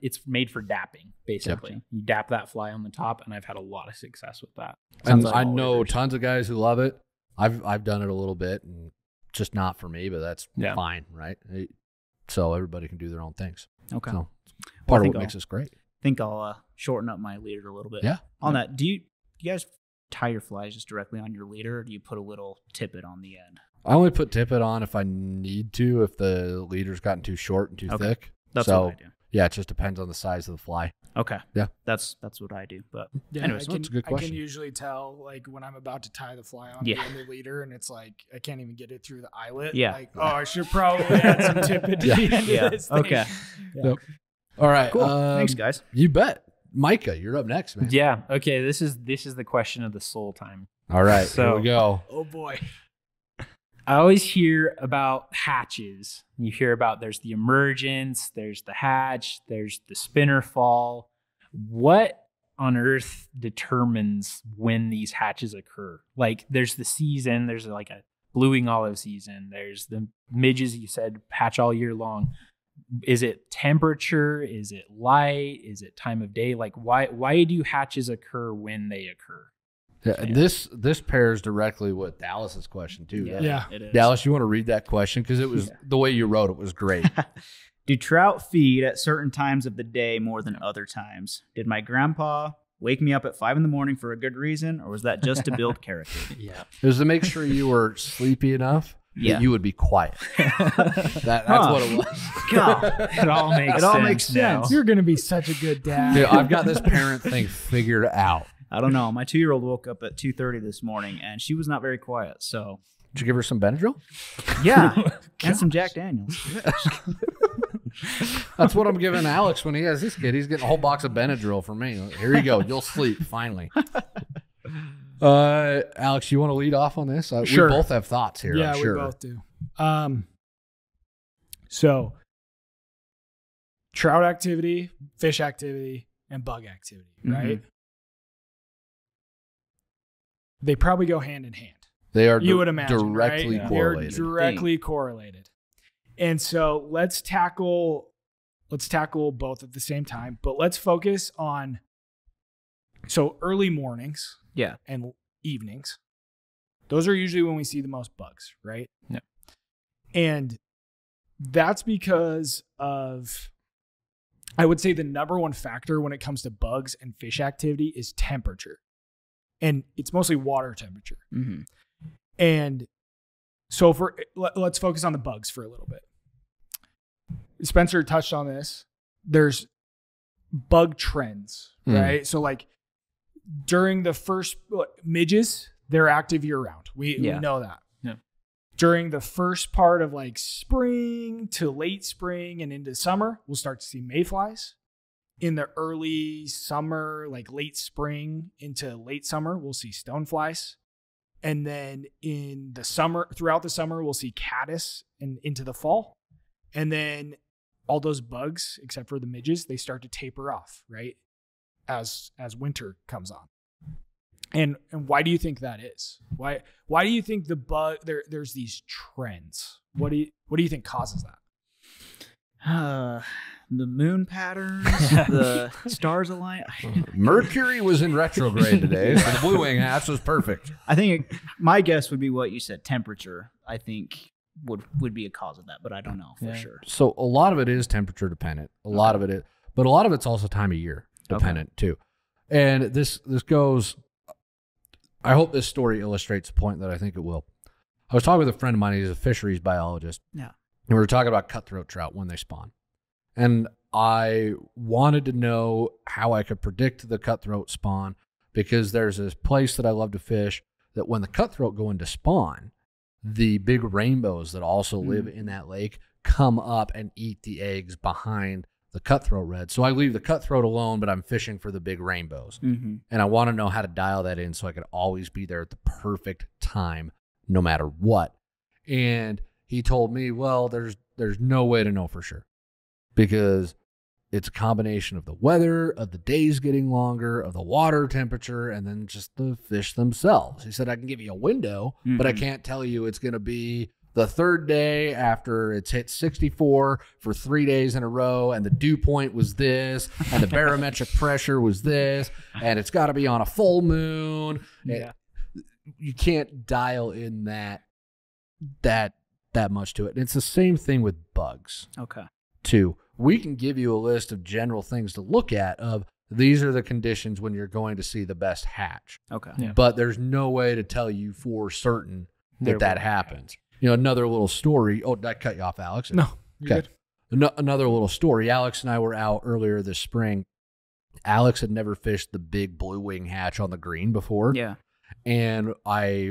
it's made for dapping, basically. Yep. You dap that fly on the top, and I've had a lot of success with that. And like I all know rivers. tons of guys who love it. I've done it a little bit, and just not for me, but that's Yeah. fine, right? So everybody can do their own things. Okay. So I part of think what makes us great. think I'll shorten up my leader a little bit. Yeah. On that, do you guys tie your flies just directly on your leader, or do you put a little tippet on the end? I only put tippet on if I need to, if the leader's gotten too short and too thick. That's so, what I do. Yeah, it just depends on the size of the fly. Okay. Yeah. That's what I do. But Yeah, anyways, I that's a good I can question. usually tell like when I'm about to tie the fly on Yeah. in the leader, and it's like I can't even get it through the eyelet. Yeah. Like, oh, I should probably add some tippet to Yeah. the end Yeah. of this thing. Okay. Yeah. Yep. All right. Cool. Thanks, guys. You bet. Micah, you're up next, man. Yeah. Okay. This is the question of the soul time. All right. So- here we go. Oh boy. I always hear about hatches. You hear about there's the emergence, there's the hatch, there's the spinner fall. What on earth determines when these hatches occur? Like there's the season, there's like a blueing olive season, there's the midges you said hatch all year long. Is it temperature? Is it light? Is it time of day? Like why do hatches occur when they occur? Yeah, and this pairs directly with Dallas's question too. Yeah. doesn't it? Yeah. It is. Dallas, you want to read that question because it was the way you wrote it was great. Do trout feed at certain times of the day more than other times? Did my grandpa wake me up at 5 a.m. for a good reason, or was that just to build character? Yeah. It was to make sure you were sleepy enough Yeah. that you would be quiet. That's what it was. God. It all makes It sense. all makes now. sense. You're gonna be such a good dad. Dude, I've got this parent thing figured out. I don't know. My 2-year-old woke up at 2:30 this morning, and she was not very quiet. So, Did you give her some Benadryl? yeah, and some Jack Daniels. That's what I'm giving Alex when he has this kid. He's getting a whole box of Benadryl from me. Here you go. You'll sleep finally. Alex, you want to lead off on this? Sure. We both have thoughts here. Yeah, I'm sure. we both do. Trout activity, fish activity, and bug activity, right? They probably go hand in hand. They are You would imagine, directly right? correlated. They're directly correlated. And so let's tackle both at the same time, but let's focus on early mornings Yeah. and evenings. Those are usually when we see the most bugs, right? Yeah. And that's because of, I would say the number one factor when it comes to bugs and fish activity is temperature. And it's mostly water temperature. Mm-hmm. And so let's focus on the bugs for a little bit. Spencer touched on this. There's bug trends, right? So like during the first midges, they're active year round. We know that. Yeah. During the first part of like spring to late spring and into summer, we'll start to see mayflies. In the early summer, like late spring into late summer, we'll see stoneflies. And then in the summer, throughout the summer, we'll see caddis and into the fall. And then all those bugs, except for the midges, they start to taper off, right? As winter comes on. And why do you think that is? Why do you think the bug there's these trends? What do you think causes that? The moon patterns, the stars align. Mercury was in retrograde today, so the blue wing hats was perfect. I think my guess would be what you said. Temperature, I think, would be a cause of that, but I don't know for sure. So a lot of it is temperature dependent. A lot of it is, but a lot of it's also time of year dependent too. And this goes. I hope this story illustrates the point that I think it will. I was talking with a friend of mine. He's a fisheries biologist. Yeah. And we were talking about cutthroat trout when they spawn. And I wanted to know how I could predict the cutthroat spawn because there's this place that I love to fish that when the cutthroat go into spawn, the big rainbows that also live in that lake come up and eat the eggs behind the cutthroat red. So I leave the cutthroat alone, but I'm fishing for the big rainbows. Mm-hmm. And I want to know how to dial that in so I could always be there at the perfect time, no matter what. And he told me, well, there's no way to know for sure because it's a combination of the weather, of the days getting longer, of the water temperature, and then just the fish themselves. He said, I can give you a window, but I can't tell you it's going to be the third day after it's hit 64 for 3 days in a row, and the dew point was this, and the barometric pressure was this, and it's got to be on a full moon. Yeah. You can't dial in that much to it. And it's the same thing with bugs. Okay. Too. We can give you a list of general things to look at of these are the conditions when you're going to see the best hatch. Okay. Yeah. But there's no way to tell you for certain that happens. You know, another little story. Oh, did I cut you off, Alex? No, you're Okay. good. Another little story. Alex and I were out earlier this spring. Alex had never fished the big blue wing hatch on the green before. Yeah. And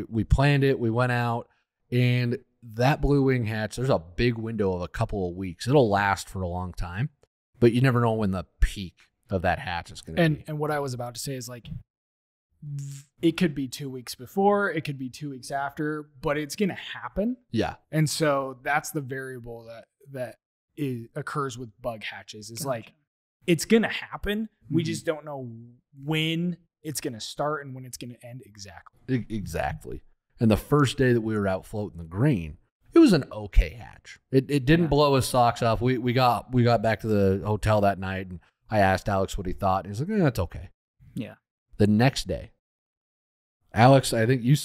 we planned it. We went out, and that blue wing hatch, there's a big window of a couple of weeks. It'll last for a long time, but you never know when the peak of that hatch is going to be. And what I was about to say is like, it could be 2 weeks before, it could be 2 weeks after, but it's going to happen. Yeah. And so that's the variable that occurs with bug hatches is like, it's going to happen. We just don't know when it's going to start and when it's going to end exactly. Exactly. And the first day that we were out floating the green, it was an okay hatch. It didn't blow his socks off. We got back to the hotel that night, and I asked Alex what he thought. And he's like, it's okay. Yeah. The next day, Alex, I think you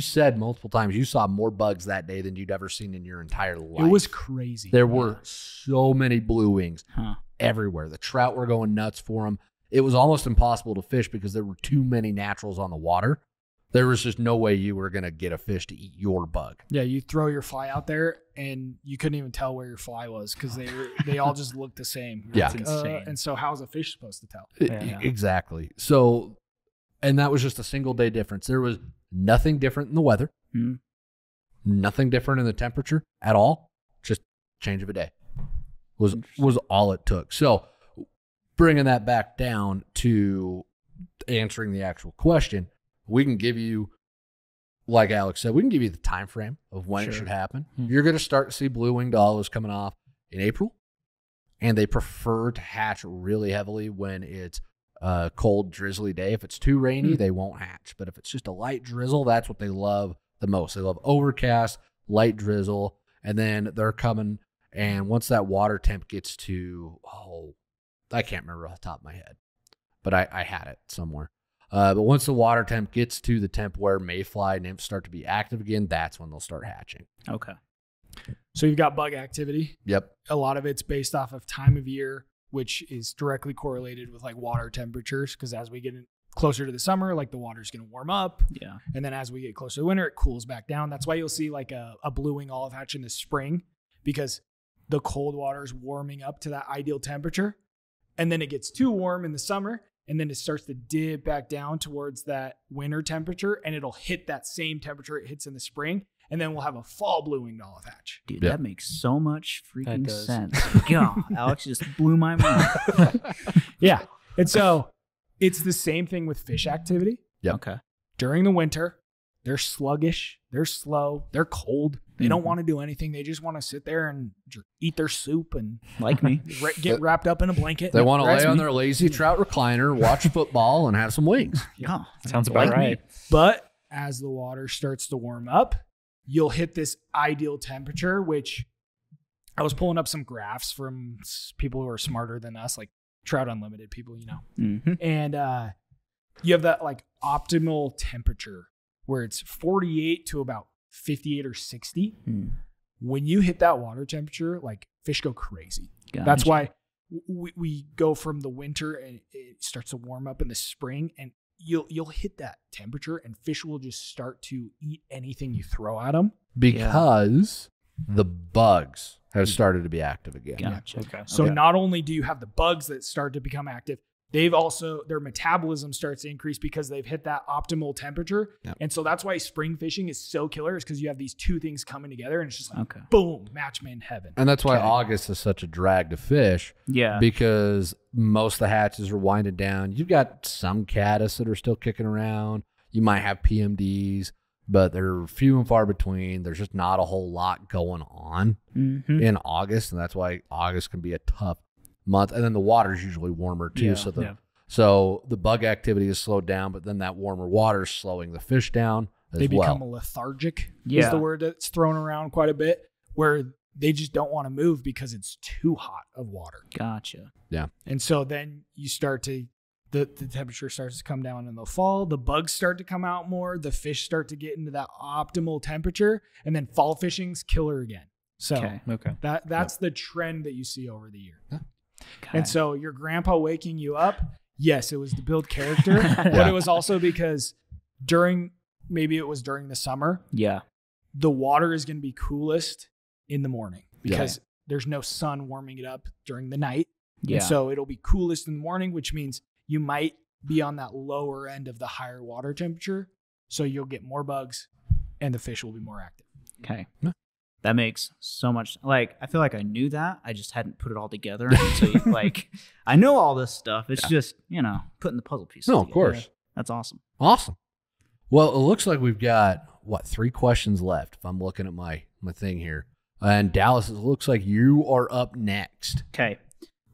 said multiple times you saw more bugs that day than you'd ever seen in your entire life. It was crazy. There were so many blue wings Huh. everywhere. The trout were going nuts for them. It was almost impossible to fish because there were too many naturals on the water. There was just no way you were going to get a fish to eat your bug. Yeah, you throw your fly out there and you couldn't even tell where your fly was because they all just looked the same. Yeah. Like, insane. and so how's a fish supposed to tell? Yeah. Exactly. So, and that was just a single day difference. There was nothing different in the weather, nothing different in the temperature at all. Just change of a day was all it took. So, bringing that back down to answering the actual question, we can give you, like Alex said, we can give you the time frame of when it should happen. You're going to start to see blue-winged olives coming off in April, and they prefer to hatch really heavily when it's a cold, drizzly day. If it's too rainy, they won't hatch. But if it's just a light drizzle, that's what they love the most. They love overcast, light drizzle, and then they're coming, and once that water temp gets to, I can't remember off the top of my head, but I had it somewhere. But once the water temp gets to the temp where mayfly nymphs start to be active again, that's when they'll start hatching. Okay. So you've got bug activity. Yep. A lot of it's based off of time of year, which is directly correlated with like water temperatures. Because as we get closer to the summer, like the water's going to warm up. Yeah. And then as we get closer to winter, it cools back down. That's why you'll see like a blue wing olive hatch in the spring, because the cold water is warming up to that ideal temperature. And then it gets too warm in the summer. And then it starts to dip back down towards that winter temperature, and it'll hit that same temperature it hits in the spring. And then we'll have a fall blue winged olive hatch. Dude, Yeah. that makes so much freaking does. sense. God, Alex just blew my mind. Yeah. And so it's the same thing with fish activity. Yep. Okay. During the winter, they're sluggish, they're slow, they're cold. They don't want to do anything. They just want to sit there and eat their soup and Like me. get wrapped up in a blanket. They want to That's lay on me. their lazy trout recliner, watch football, and have some wings. Yeah. Sounds about Like me. right. But as the water starts to warm up, you'll hit this ideal temperature, which I was pulling up some graphs from people who are smarter than us, like Trout Unlimited people, you know. Mm-hmm. And you have that like optimal temperature where it's 48 to about 58 or 60. When you hit that water temperature, like fish go crazy. Gotcha. That's why we go from the winter and it starts to warm up in the spring, and you'll hit that temperature and fish will just start to eat anything you throw at them. Because the bugs have started to be active again. Gotcha. Okay. So not only do you have the bugs that start to become active, they've also, their metabolism starts to increase because they've hit that optimal temperature. Yep. And so that's why spring fishing is so killer, is because you have these two things coming together and it's just like, Okay. boom, match made in heaven. And that's why August is such a drag to fish. Yeah. Because most of the hatches are winding down. You've got some caddis that are still kicking around. You might have PMDs, but they're few and far between. There's just not a whole lot going on in August. And that's why August can be a tough month, and then the water's usually warmer too. So the bug activity is slowed down, but then that warmer water is slowing the fish down as They well. become lethargic is the word that's thrown around quite a bit, where they just don't want to move because it's too hot of water. Gotcha. Yeah. And so then you start to, the temperature starts to come down in the fall, the bugs start to come out more, the fish start to get into that optimal temperature, and then fall fishing's killer again. So that's the trend that you see over the year. Yeah. And so your grandpa waking you up, yes, it was to build character, but it was also because maybe it was during the summer. Yeah. The water is going to be coolest in the morning because there's no sun warming it up during the night. Yeah. And so it'll be coolest in the morning, which means you might be on that lower end of the higher water temperature. So you'll get more bugs and the fish will be more active. Okay. Yeah. That makes so much, like, I feel like I knew that. I just hadn't put it all together. So, like, I know all this stuff. It's just, putting the puzzle pieces together. Of course. That's awesome. Awesome. Well, it looks like we've got, 3 questions left if I'm looking at my thing here. And Dallas, it looks like you are up next. Okay.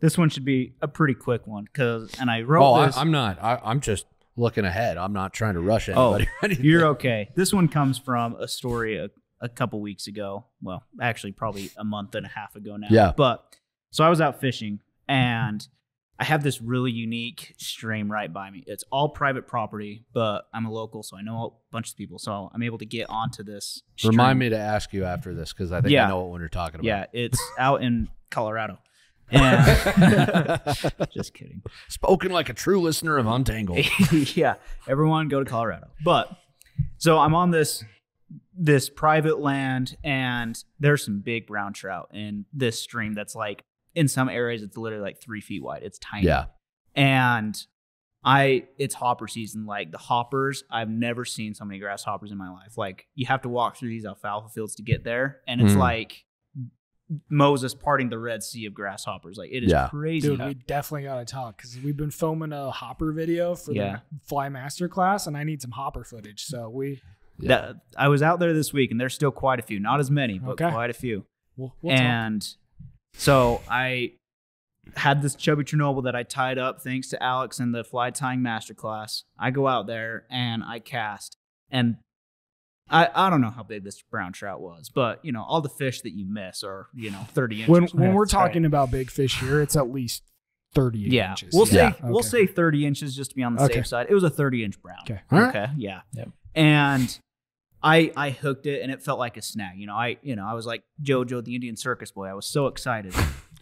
This one should be a pretty quick one and I wrote this. I'm not. I'm just looking ahead. I'm not trying to rush anybody. You're okay. This one comes from a story a couple weeks ago. Well, actually probably a month and a half ago now. Yeah. But so I was out fishing and I have this really unique stream right by me. It's all private property, but I'm a local, so I know a bunch of people. So I'm able to get onto this stream. Remind me to ask you after this because I think I know what one you're talking about. Yeah, it's out in Colorado. And just kidding. Spoken like a true listener of Untangled. Yeah, everyone go to Colorado. But so I'm on this private land, and there's some big brown trout in this stream that's like, in some areas it's literally like 3 feet wide. It's tiny. Yeah. And it's hopper season. Like the hoppers, I've never seen so many grasshoppers in my life. Like you have to walk through these alfalfa fields to get there, and it's like Moses parting the Red Sea of grasshoppers. Like it is crazy. Dude, we definitely got to talk because we've been filming a hopper video for the Fly Master class, and I need some hopper footage. So I was out there this week, and there's still quite a few. Not as many, but quite a few. We'll and talk. So I had this chubby Chernobyl that I tied up thanks to Alex and the fly tying masterclass. I go out there and I cast, and I don't know how big this brown trout was, but all the fish that you miss are 30 inches. When we're talking about big fish here, it's at least 38 inches. We'll say 30 inches just to be on the safe side. It was a 30-inch brown. Okay. Okay. Yeah. Yep. And I hooked it, and it felt like a snag. I was like JoJo the Indian Circus Boy. I was so excited,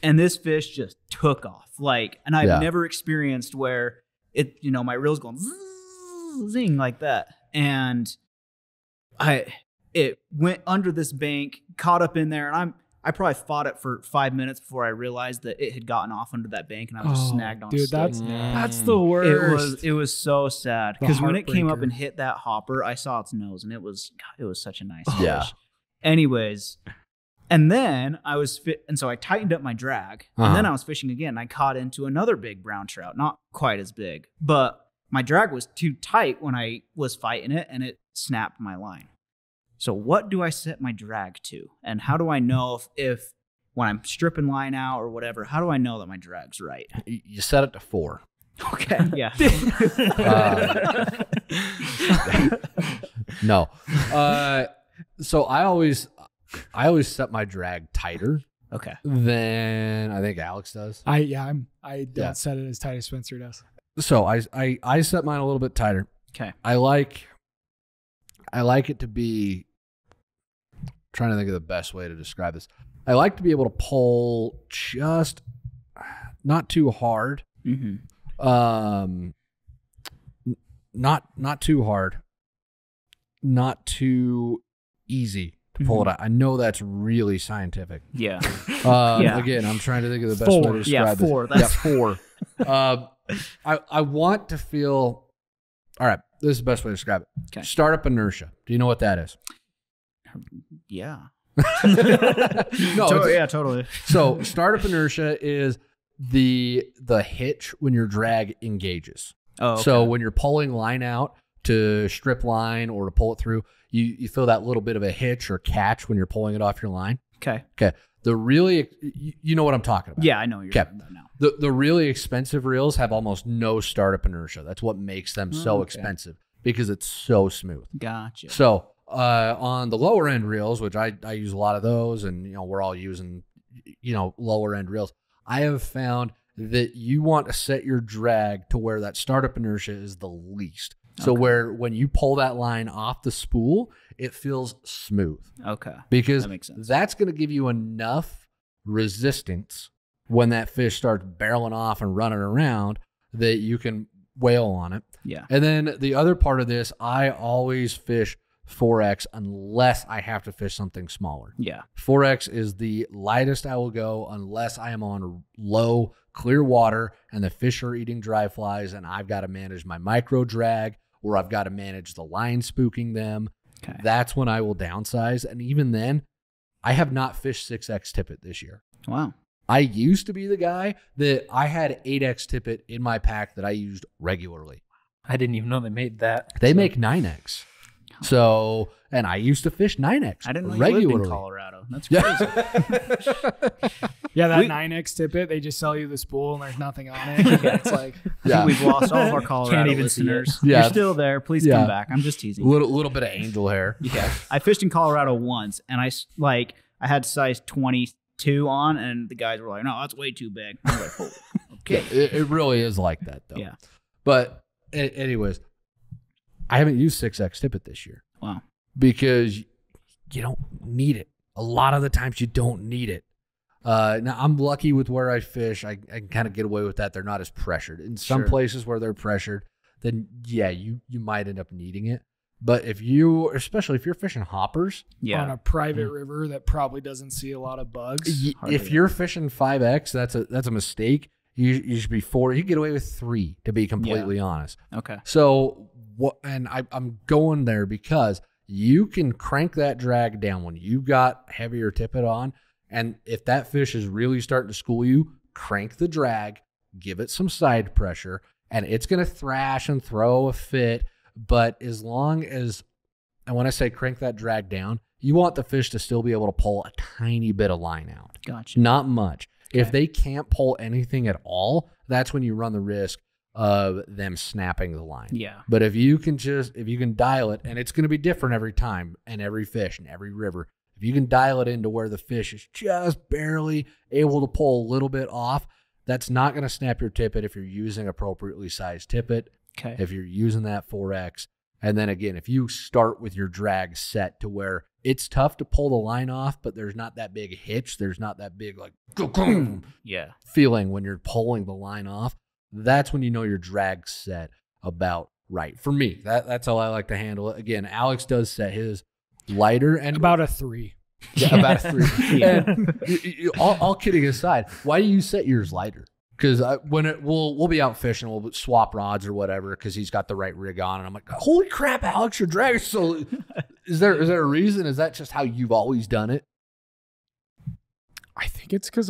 and this fish just took off. And I've never experienced where it, my reel's going zing like that, and it went under this bank, caught up in there, and I probably fought it for 5 minutes before I realized that it had gotten off under that bank, and I was just snagged on. Dude, that's the worst. It was so sad because when it came up and hit that hopper, I saw its nose, and it was such a nice fish. Anyways, and then so I tightened up my drag, and then I was fishing again. And I caught into another big brown trout, not quite as big, but my drag was too tight when I was fighting it, and it snapped my line. So what do I set my drag to? And how do I know if when I'm stripping line out or whatever, how do I know that my drag's right? You set it to 4. Okay. Yeah. No. So I always set my drag tighter. Okay. Than I think Alex does. I don't set it as tight as Spencer does. So I set mine a little bit tighter. Okay. I like it to be, trying to think of the best way to describe this. I like to be able to pull just not too hard. Mm-hmm. Not too hard. Not too easy to pull it out. I know that's really scientific. Yeah. Again, I'm trying to think of the best way to describe this. 4. That's 4. I want to feel. All right, this is the best way to describe it. Okay. Startup inertia. Do you know what that is? Yeah. No. Totally. So startup inertia is the hitch when your drag engages. Oh. Okay. So when you're pulling line out to strip line or to pull it through, you feel that little bit of a hitch or catch when you're pulling it off your line. Okay. Okay. The really, you know what I'm talking about. Yeah, I know what you're talking about now. The really expensive reels have almost no startup inertia. That's what makes them so expensive, because it's so smooth. Gotcha. So on the lower end reels, which I use a lot of those, and we're all using lower end reels, I have found that you want to set your drag to where that startup inertia is the least. So when you pull that line off the spool, it feels smooth. Okay. Because that makes sense. That's going to give you enough resistance when that fish starts barreling off and running around that you can wail on it. Yeah. And then the other part of this, I always fish 4X unless I have to fish something smaller. Yeah. 4X is the lightest I will go unless I am on low, clear water and the fish are eating dry flies and I've got to manage my micro drag or I've got to manage the line spooking them. Okay. That's when I will downsize. And even then, I have not fished 6X tippet this year. Wow. I used to be the guy that I had 8X tippet in my pack that I used regularly. I didn't even know they made that. They make 9X. So, and I used to fish 9X I didn't know regularly. you lived in Colorado. That's crazy. Yeah, that 9X tippet, they just sell you the spool and there's nothing on it. It's like, Yeah. We've lost all of our Colorado Can't even see listeners. it. Yeah. You're still there. Please come back. I'm just teasing. Little bit of angel hair. Yeah. I fished in Colorado once, and I had size 22 on, and the guys were like, "No, that's way too big." I was like, "Oh, okay." It really is like that, though. Yeah. But anyways, I haven't used 6X tippet this year. Wow. Because you don't need it. A lot of the times you don't need it. Now, I'm lucky with where I fish. I can kind of get away with that. They're not as pressured. In some places where they're pressured, then, yeah, you might end up needing it. But especially if you're fishing hoppers. Yeah. on a private river that probably doesn't see a lot of bugs. If you're fishing 5X, that's a mistake. You should be 4. You can get away with 3, to be completely honest. Okay. So, I'm going there because you can crank that drag down when you got heavier tippet on. And if that fish is really starting to school you, crank the drag, give it some side pressure, and it's going to thrash and throw a fit. But as long as, and when I say crank that drag down, you want the fish to still be able to pull a tiny bit of line out. Gotcha. Not much. Okay. If they can't pull anything at all, that's when you run the risk of them snapping the line. Yeah. But if you can dial it, and it's going to be different every time and every fish and every river, if you can dial it into where the fish is just barely able to pull a little bit off, that's not going to snap your tippet if you're using appropriately sized tippet. Okay. If you're using that 4X. And then again, if you start with your drag set to where it's tough to pull the line off, but there's not that big hitch, there's not that big like feeling when you're pulling the line off, that's when you know your drag set about right. For me, that's how I like to handle it. Again, Alex does set his lighter and About a 3. Yeah, about a 3. Yeah. And all kidding aside, why do you set yours lighter? Because we'll be out fishing, we'll swap rods or whatever because he's got the right rig on, and I'm like, holy crap, Alex, your drag is so. Is there a reason? Is that just how you've always done it? I think it's because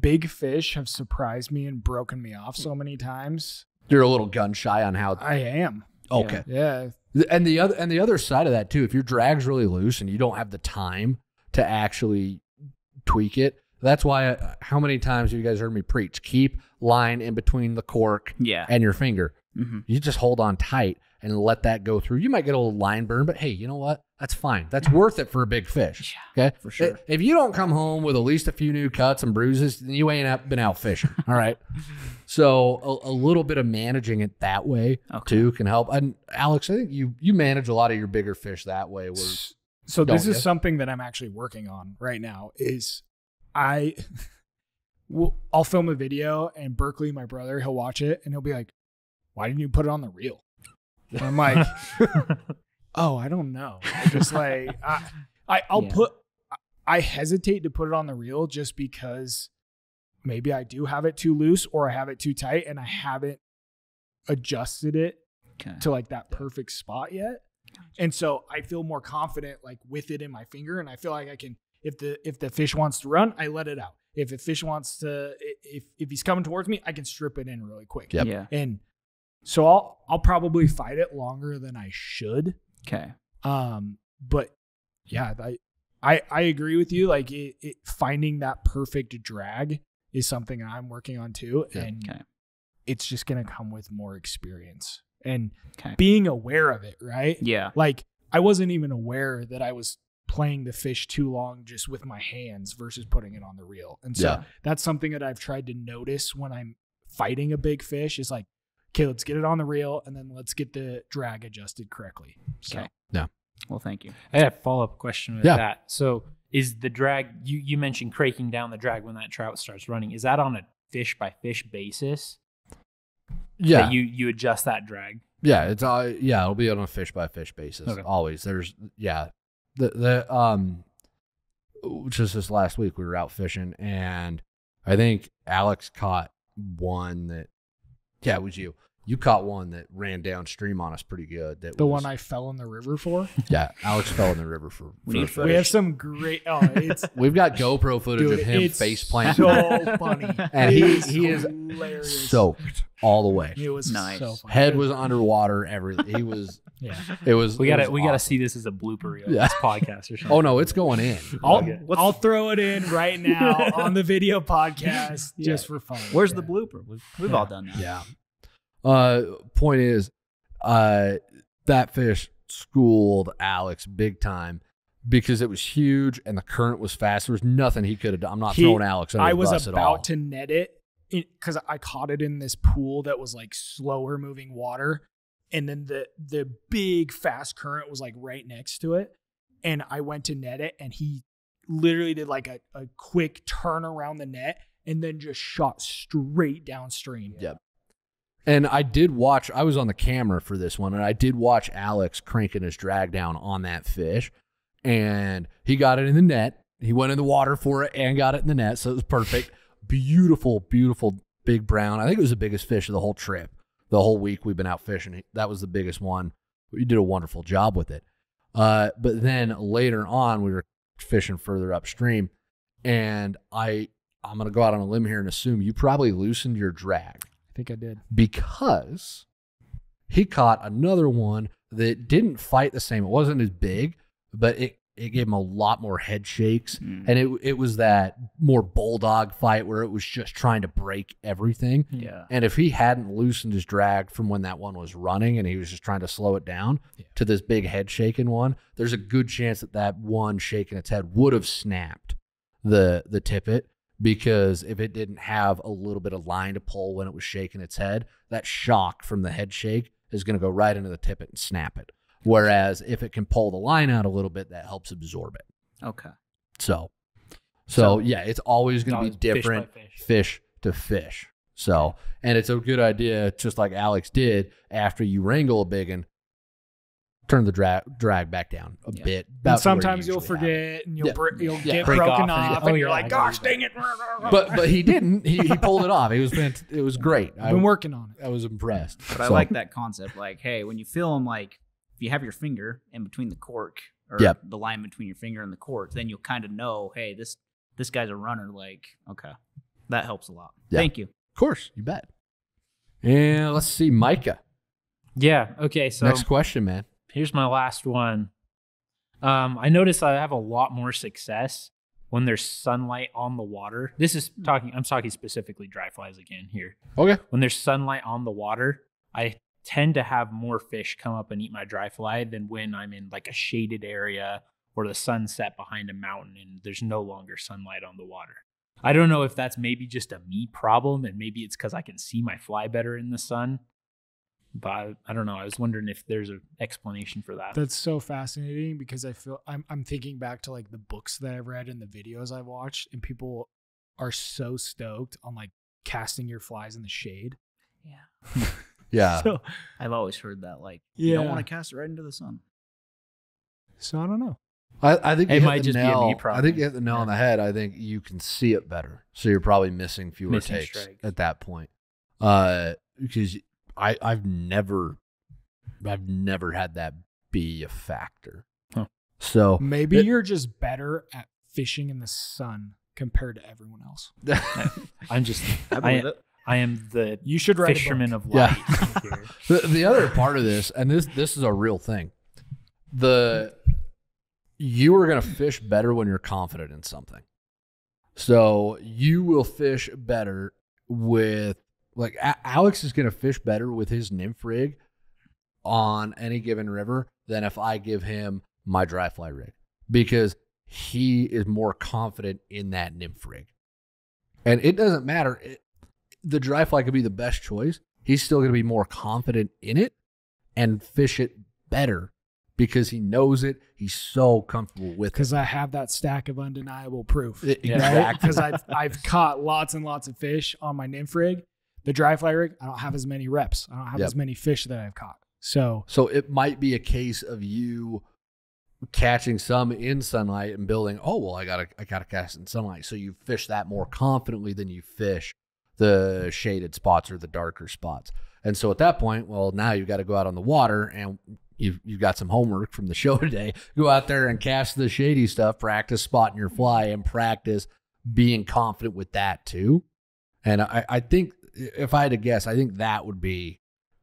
big fish have surprised me and broken me off so many times. You're a little gun shy on how. I am. Okay. Yeah. And the other side of that too, if your drag's really loose and you don't have the time to actually tweak it, that's why. How many times have you guys heard me preach? Keep line in between the cork and your finger. Mm-hmm. You just hold on tight and let that go through. You might get a little line burn, but hey, you know what? That's fine. That's worth it for a big fish. Okay, for sure. If you don't come home with at least a few new cuts and bruises, then you ain't been out fishing. All right. So a little bit of managing it that way too can help. And Alex, I think you manage a lot of your bigger fish that way. So this is something that I'm actually working on right now. I'll film a video and Berkeley, my brother, he'll watch it and he'll be like, "Why didn't you put it on the reel?" And I'm like, "Oh, I don't know." Just like I hesitate to put it on the reel just because maybe I do have it too loose or I have it too tight and I haven't adjusted it to like that perfect spot yet. And so I feel more confident like with it in my finger, and I feel like I can. If the fish wants to run, I let it out. If the fish wants to, if he's coming towards me, I can strip it in really quick. Yep. Yeah. And so I'll probably fight it longer than I should. Okay. But yeah, I agree with you. Like finding that perfect drag is something I'm working on too. Yeah. And it's just going to come with more experience and Okay. being aware of it, right? Yeah. Like I wasn't even aware that I was playing the fish too long just with my hands versus putting it on the reel. And so that's something that I've tried to notice when I'm fighting a big fish is like, okay, let's get it on the reel and then let's get the drag adjusted correctly. So Okay. Yeah. Well, thank you. I had a follow-up question with that. So is the drag, you mentioned cranking down the drag when that trout starts running. Is that on a fish by fish basis? Yeah. That you adjust that drag? Yeah, it's it'll be on a fish by fish basis. Okay. Always. There's just this last week we were out fishing and I think Alex caught one that it was you. You caught one that ran downstream on us pretty good. That the one I fell in the river for. Yeah, Alex fell in the river for. We have some great. We've got GoPro footage of him face planting. So funny, and he is hilarious. Soaked all the way. It was nice. So funny. Head was underwater. Everything. He was. Yeah. It was. We gotta awesome. see this as a blooper reel. This podcast or something. Oh no, it's going in. I'll throw it in right now on the video podcast just for fun. Where's the blooper? We've all done that. Yeah. Point is, that fish schooled Alex big time because it was huge and the current was fast. There was nothing he could have done. I'm not throwing Alex under the bus at all. I was about to net it because I caught it in this pool that was like slower moving water. And then the big fast current was like right next to it. And I went to net it and he literally did like a quick turn around the net and then just shot straight downstream. Yep. And I was on the camera for this one, and I did watch Alex cranking his drag down on that fish, and he got it in the net. He went in the water for it and got it in the net, so it was perfect. Beautiful, beautiful big brown. I think it was the biggest fish of the whole trip. The whole week we've been out fishing, that was the biggest one. You did a wonderful job with it. But then later on, we were fishing further upstream, and I'm going to go out on a limb here and assume you probably loosened your drag. I think I did. Because he caught another one that didn't fight the same. It wasn't as big, but it gave him a lot more head shakes. And it was that more bulldog fight where it was just trying to break everything. Yeah. And if he hadn't loosened his drag from when that one was running and he was just trying to slow it down to this big head shaking one, there's a good chance that one shaking its head would have snapped the tippet. Because if it didn't have a little bit of line to pull when it was shaking its head, that shock from the head shake is going to go right into the tippet and snap it. Whereas if it can pull the line out a little bit, that helps absorb it. Okay. So yeah, it's always going to be different fish to fish. So, and it's a good idea, just like Alex did, after you wrangle a big one, turn the drag back down a bit. And sometimes you'll forget and you'll get broken off and you're like, gosh, dang it. But he didn't. He pulled it off. It was great. I've been working on it. I was impressed. But I like that concept. Like, hey, when you feel them, like if you have your finger in between the cork or the line between your finger and the cork, then you'll kind of know, hey, this guy's a runner. Like, okay, that helps a lot. Yeah. Thank you. Of course, you bet. And let's see, Micah. Yeah. Okay. So next question, man. Here's my last one. I notice I have a lot more success when there's sunlight on the water. I'm talking specifically dry flies again here. Okay. When there's sunlight on the water, I tend to have more fish come up and eat my dry fly than when I'm in like a shaded area or the sun set behind a mountain and there's no longer sunlight on the water. I don't know if that's maybe just a me problem and maybe it's because I can see my fly better in the sun. But I don't know. I was wondering if there's an explanation for that. That's so fascinating because I feel I'm thinking back to like the books that I've read and the videos I've watched, and people are so stoked on like casting your flies in the shade. Yeah. Yeah. So, I've always heard that. Like, you don't want to cast it right into the sun. So I don't know. I think it might just be a me I problem. think you hit the nail on the head. I think you can see it better, so you're probably missing fewer takes strikes at that point. Because I've never had that be a factor. Huh. So maybe you're just better at fishing in the sun compared to everyone else. I'm just I am the you should write fisherman of light. Yeah. The other part of this, and this is a real thing. you are going to fish better when you're confident in something. So you will fish better with, like, Alex is going to fish better with his nymph rig on any given river than if I give him my dry fly rig, because he is more confident in that nymph rig. And it doesn't matter. The dry fly could be the best choice. He's still going to be more confident in it and fish it better because he knows it. He's so comfortable with it. Because I have that stack of undeniable proof. Exactly. Because I've caught lots and lots of fish on my nymph rig. The dry fly rig, I don't have as many reps. I don't have as many fish that I've caught. So it might be a case of you catching some in sunlight and building, oh, well, I gotta cast in sunlight. So you fish that more confidently than you fish the shaded spots or the darker spots. And so at that point, well, now you've got to go out on the water, and you've got some homework from the show today. Go out there and cast the shady stuff, practice spotting your fly, and practice being confident with that too. And I think, if I had to guess, I think that would be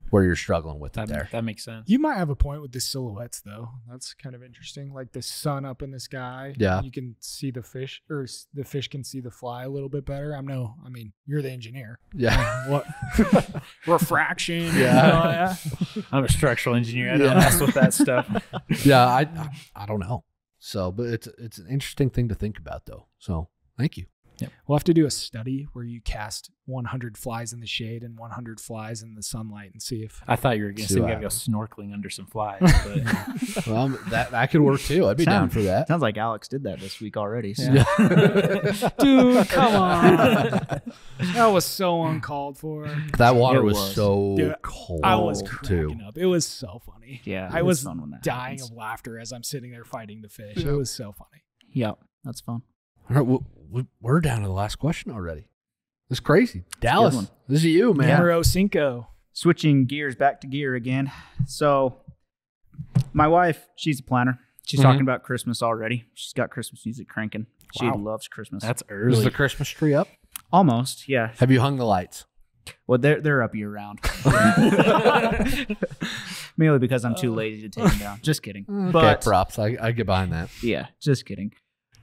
where you're struggling with it there. That makes sense. you might have a point with the silhouettes, though. That's kind of interesting. Like the sun up in the sky. Yeah. You can see the fish, or the fish can see the fly a little bit better. I mean, you're the engineer. Yeah. What? Refraction. Yeah. I'm a structural engineer. I don't mess with that stuff. Yeah, I don't know. So, but it's an interesting thing to think about, though. So, thank you. Yep. We'll have to do a study where you cast 100 flies in the shade and 100 flies in the sunlight and see if. I thought you were going to say we got to go snorkeling under some flies. But Well, that could work too. I'd be down for that. Sounds like Alex did that this week already. So. Yeah. Dude, come on. That was so uncalled for. That water It was was. so Dude, cold. I was too. cracking up. It was so funny. Yeah, I it was fun when that dying happens. of laughter as I'm sitting there fighting the fish. Yep. It was so funny. Yep, that's fun. All right, we're down to the last question already. It's crazy. Dallas, one. this is you, man. Numero cinco. Switching gears back to gear again. So, my wife, she's a planner. She's talking about Christmas already. She's got Christmas music cranking. She Wow. loves Christmas. that's Is early. the Christmas tree up? Almost, yeah. Have you hung the lights? Well, they're up year round. Mainly because I'm too lazy to take them down. Just kidding. Okay, But props. I get behind that. yeah, just kidding.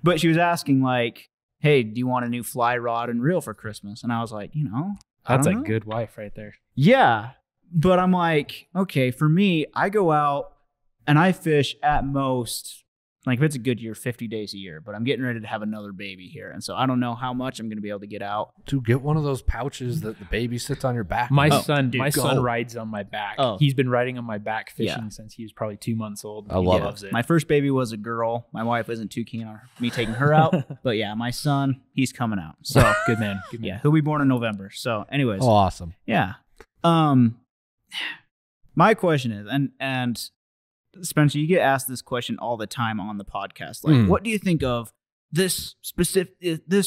But she was asking like, "Hey, do you want a new fly rod and reel for Christmas?" And I was like, I That's a don't know. good wife right there. Yeah. But I'm like, okay, for me, I go out and I fish at most, like if it's a good year, 50 days a year, but I'm getting ready to have another baby here. And so I don't know how much I'm going to be able to get out. To get one of those pouches that the baby sits on your back. My Oh, son go. rides on my back. Oh. He's been riding on my back fishing Yeah. since he was probably 2 months old. I He love loves it. My first baby was a girl. My wife isn't too keen on me taking her out. But yeah, my son, he's coming out. So Good man. Good man. yeah, he'll be born in November. So anyways, Oh, awesome. yeah. My question is, and Spencer, you get asked this question all the time on the podcast. Like, what do you think of this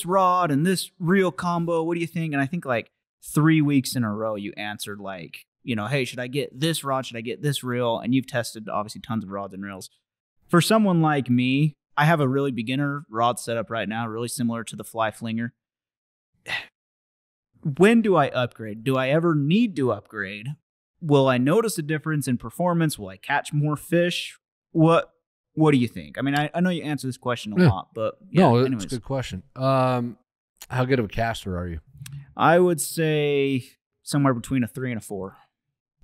rod and this reel combo? What do you think? And I think like 3 weeks in a row, you answered like, hey, should I get this rod? Should I get this reel? And you've tested obviously tons of rods and reels. For someone like me, I have a really beginner rod setup right now, really similar to the Fly Flinger. When do I upgrade? Do I ever need to upgrade? Will I notice a difference in performance? Will I catch more fish? What do you think? I mean, I know you answer this question a lot, but yeah, No, anyways. it's a good question. How good of a caster are you? I would say somewhere between a 3 and a 4.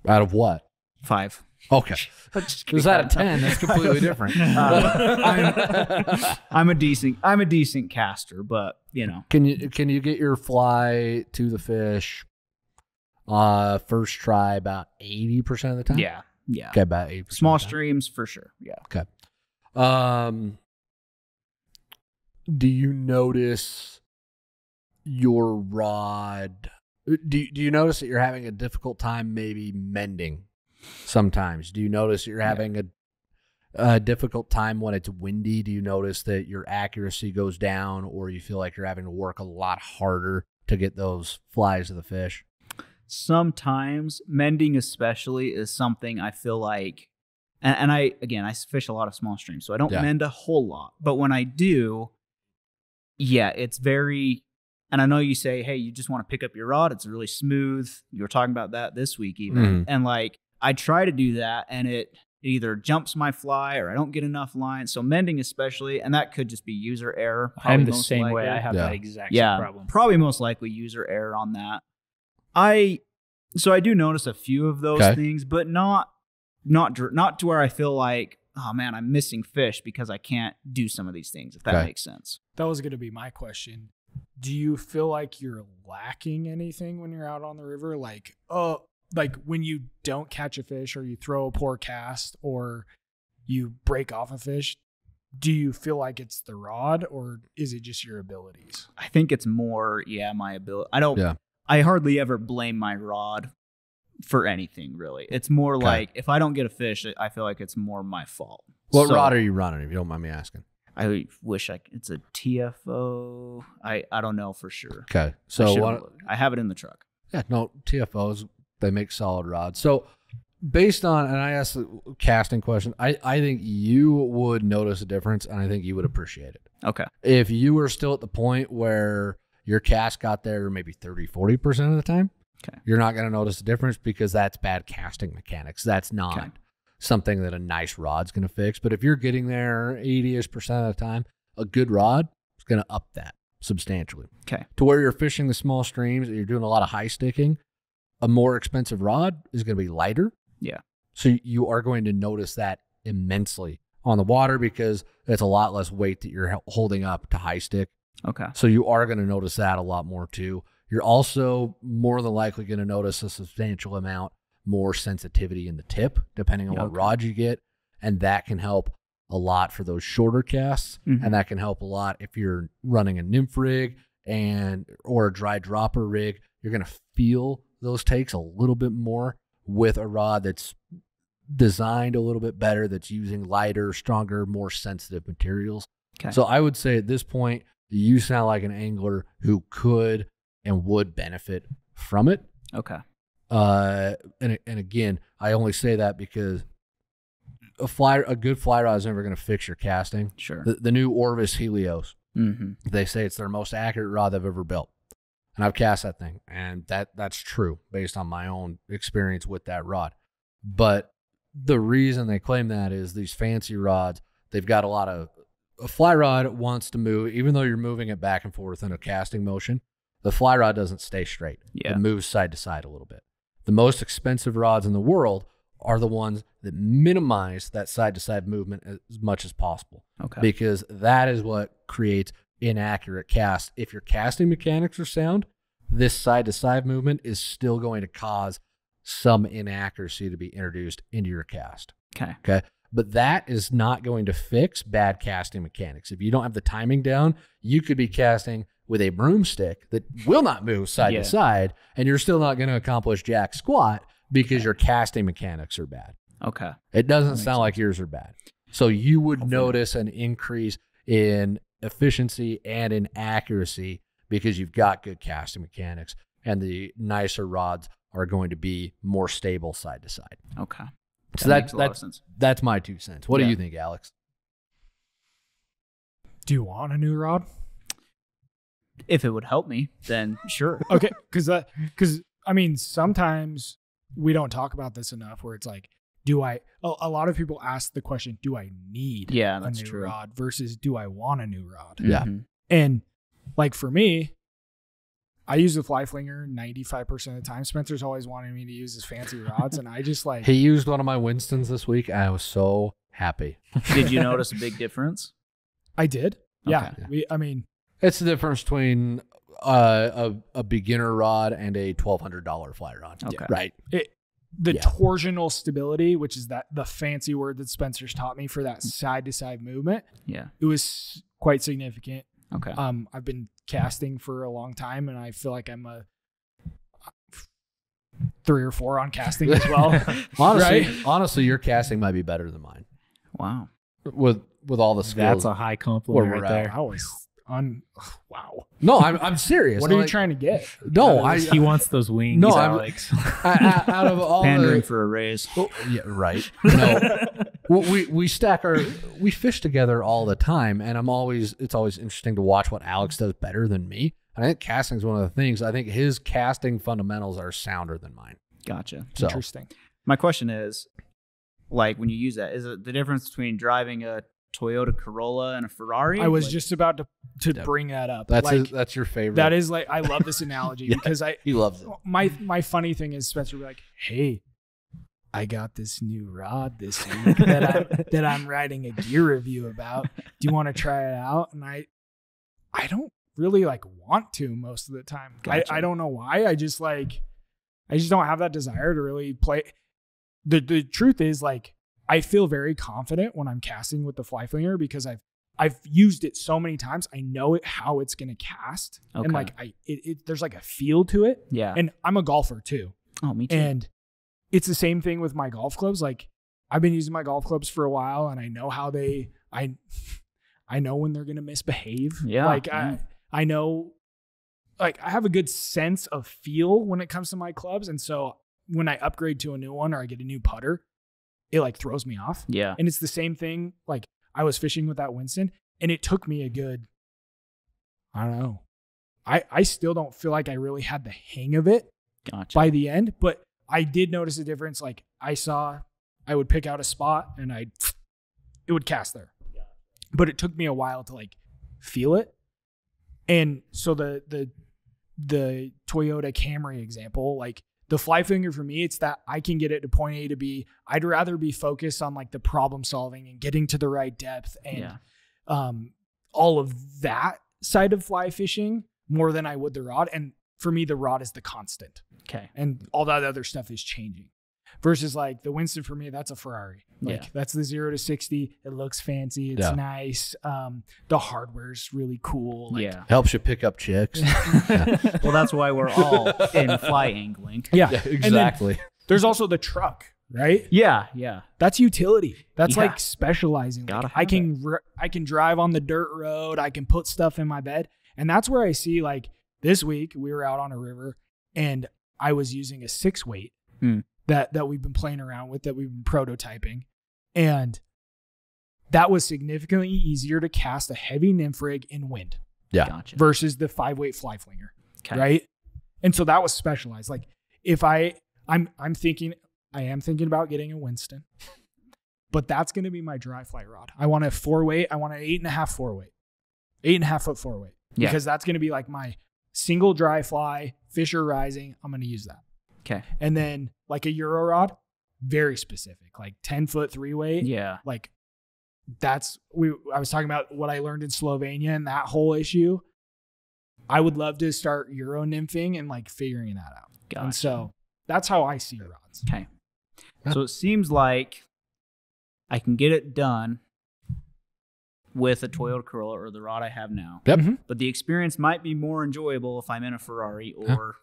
Out of what? 5. Okay. Just Is that a 10? That's completely different. I'm a decent caster, but Can you get your fly to the fish first try about 80% of the time? yeah. Okay, about 80%. Small of the time. streams for sure. Yeah. Okay. Do you notice your rod? Do you notice that you're having a difficult time maybe mending sometimes? Do you notice you're having a difficult time when it's windy? Do you notice that your accuracy goes down, or you feel like you're having to work a lot harder to get those flies to the fish? Sometimes mending especially is something I feel like, and I fish a lot of small streams, so I don't mend a whole lot. But when I do, yeah, it's very, and I know you say, hey, you just want to pick up your rod. It's really smooth. You were talking about that this week even. And like, I try to do that and it it either jumps my fly or I don't get enough line. So mending especially, and that could just be user error. I'm the same way. I have that exact same problem. Probably most likely user error on that. So I do notice a few of those things, but not to where I feel like, oh man, I'm missing fish because I can't do some of these things, if that makes sense. That was going to be my question. Do you feel like you're lacking anything when you're out on the river? Like when you don't catch a fish, or you throw a poor cast, or you break off a fish, do you feel like it's the rod, or is it just your abilities? I think it's more, my ability. I hardly ever blame my rod for anything, really. It's more like if I don't get a fish, I feel like it's more my fault. What rod are you running, if you don't mind me asking? I wish it's a TFO. I don't know for sure. Okay. So I have it in the truck. Yeah, no, TFOs, they make solid rods. So based on, and I asked the casting question, I think you would notice a difference, and I think you would appreciate it. Okay. If you were still at the point where your cast got there maybe 30-40% of the time, you're not going to notice a difference, because that's bad casting mechanics. That's not something that a nice rod's going to fix. But if you're getting there 80-ish% of the time, a good rod is going to up that substantially. Okay. To where you're fishing the small streams and you're doing a lot of high sticking, a more expensive rod is going to be lighter. Yeah. So you are going to notice that immensely on the water, because it's a lot less weight that you're holding up to high stick. Okay. So you are going to notice that a lot more too. You're also more than likely going to notice a substantial amount more sensitivity in the tip, depending on what rod you get. And that can help a lot for those shorter casts. Mm-hmm. And that can help a lot if you're running a nymph rig or a dry dropper rig. You're going to feel those takes a little bit more with a rod that's designed a little bit better, that's using lighter, stronger, more sensitive materials. Okay. So I would say at this point, you sound like an angler who could and would benefit from it. Okay. And again, I only say that because a good fly rod is never going to fix your casting. Sure. The new Orvis Helios, mm-hmm. they say it's their most accurate rod they've ever built. And I've cast that thing, and that's true based on my own experience with that rod. But the reason they claim that is these fancy rods, they've got a fly rod wants to move, even though you're moving it back and forth in a casting motion, the fly rod doesn't stay straight. Yeah. It moves side to side a little bit. The most expensive rods in the world are the ones that minimize that side to side movement as much as possible. Okay. Because that is what creates inaccurate casts. If your casting mechanics are sound, this side to side movement is still going to cause some inaccuracy to be introduced into your cast. Okay. But that is not going to fix bad casting mechanics. If you don't have the timing down, you could be casting with a broomstick that will not move side to side, and you're still not going to accomplish jack squat because your casting mechanics are bad. Okay. It doesn't sound like yours are bad. So you would notice an increase in efficiency and in accuracy because you've got good casting mechanics, and the nicer rods are going to be more stable side to side. Okay. So that's my 2 cents. What do you think, Alex? Do you want a new rod? If it would help me, then sure. Okay, because I mean, sometimes we don't talk about this enough, where it's like, a lot of people ask the question, do I need a new rod versus do I want a new rod? Yeah. Mm-hmm. And like for me, I use the fly flinger 95% of the time. Spencer's always wanting me to use his fancy rods, and I just like... He used one of my Winstons this week, and I was so happy. Did you notice a big difference? I did. Yeah. Okay. I mean... It's the difference between a beginner rod and a $1,200 fly rod. Okay. Right. The torsional stability, which is the fancy word that Spencer's taught me for that side-to-side movement. Yeah. It was quite significant. Okay. I've been casting for a long time, and I feel like I'm a 3 or 4 on casting as well. Honestly, your casting might be better than mine. Wow. With all the skills. That's a high compliment right there. I was wow. No, I'm serious. What are you trying to get? No, he wants those wings. No, Alex. Out of all pandering for a raise. Oh, yeah, right. No, we fish together all the time, and it's always interesting to watch what Alex does better than me. And I think casting is one of the things. I think his casting fundamentals are sounder than mine. Gotcha. So, interesting. My question is, like when you use that? Is it the difference between driving a Toyota Corolla and a Ferrari? I was just about to bring that up. That's your favorite. That is I love this analogy because he loves it. My funny thing is Spencer will be like, hey, I got this new rod this week that I'm writing a gear review about. Do you want to try it out? And I don't really want to most of the time. Gotcha. I don't know why. I just don't have that desire to really play. The truth is I feel very confident when I'm casting with the fly flinger because I've used it so many times. I know how it's going to cast. Okay. And there's a feel to it. Yeah. And I'm a golfer too. Oh, me too. And it's the same thing with my golf clubs. I've been using my golf clubs for a while and I know how I know when they're going to misbehave. Yeah. I know, I have a good sense of feel when it comes to my clubs. And so when I upgrade to a new one or I get a new putter, it throws me off. Yeah. And it's the same thing. I was fishing with that Winston and it took me a good, I don't know. I still don't feel like I really had the hang of it by the end, but I did notice a difference. I would pick out a spot and it would cast there, but it took me a while to feel it. And so the Toyota Camry example, the fly finger for me, it's that I can get it to point A to B. I'd rather be focused on the problem solving and getting to the right depth and all of that side of fly fishing more than I would the rod. And for me, the rod is the constant. Okay. And all that other stuff is changing. Versus the Winston for me, that's a Ferrari. That's the 0 to 60. It looks fancy. It's nice. The hardware's really cool. Helps you pick up chicks. Well, that's why we're all in fly angling. Yeah, exactly. There's also the truck, right? Yeah. That's utility. That's specializing. I can drive on the dirt road. I can put stuff in my bed. And that's where I see this week we were out on a river and I was using a 6-weight that we've been playing around with, that we've been prototyping. And that was significantly easier to cast a heavy nymph rig in wind. Yeah. Gotcha. Versus the 5-weight fly flinger. Okay. Right. And so that was specialized. If I'm thinking about getting a Winston, but that's going to be my dry fly rod. I want a 4-weight. I want an 8.5 4-weight, 8.5 foot 4-weight, because that's going to be my single dry fly, fish are rising. I'm going to use that. Okay. And then a Euro rod, very specific, 10 foot 3-weight. Yeah. I was talking about what I learned in Slovenia and that whole issue. I would love to start Euro nymphing and figuring that out. Gotcha. And so that's how I see rods. Okay. So it seems like I can get it done with a Toyota Corolla or the rod I have now. Yep. Mm-hmm. But the experience might be more enjoyable if I'm in a Ferrari or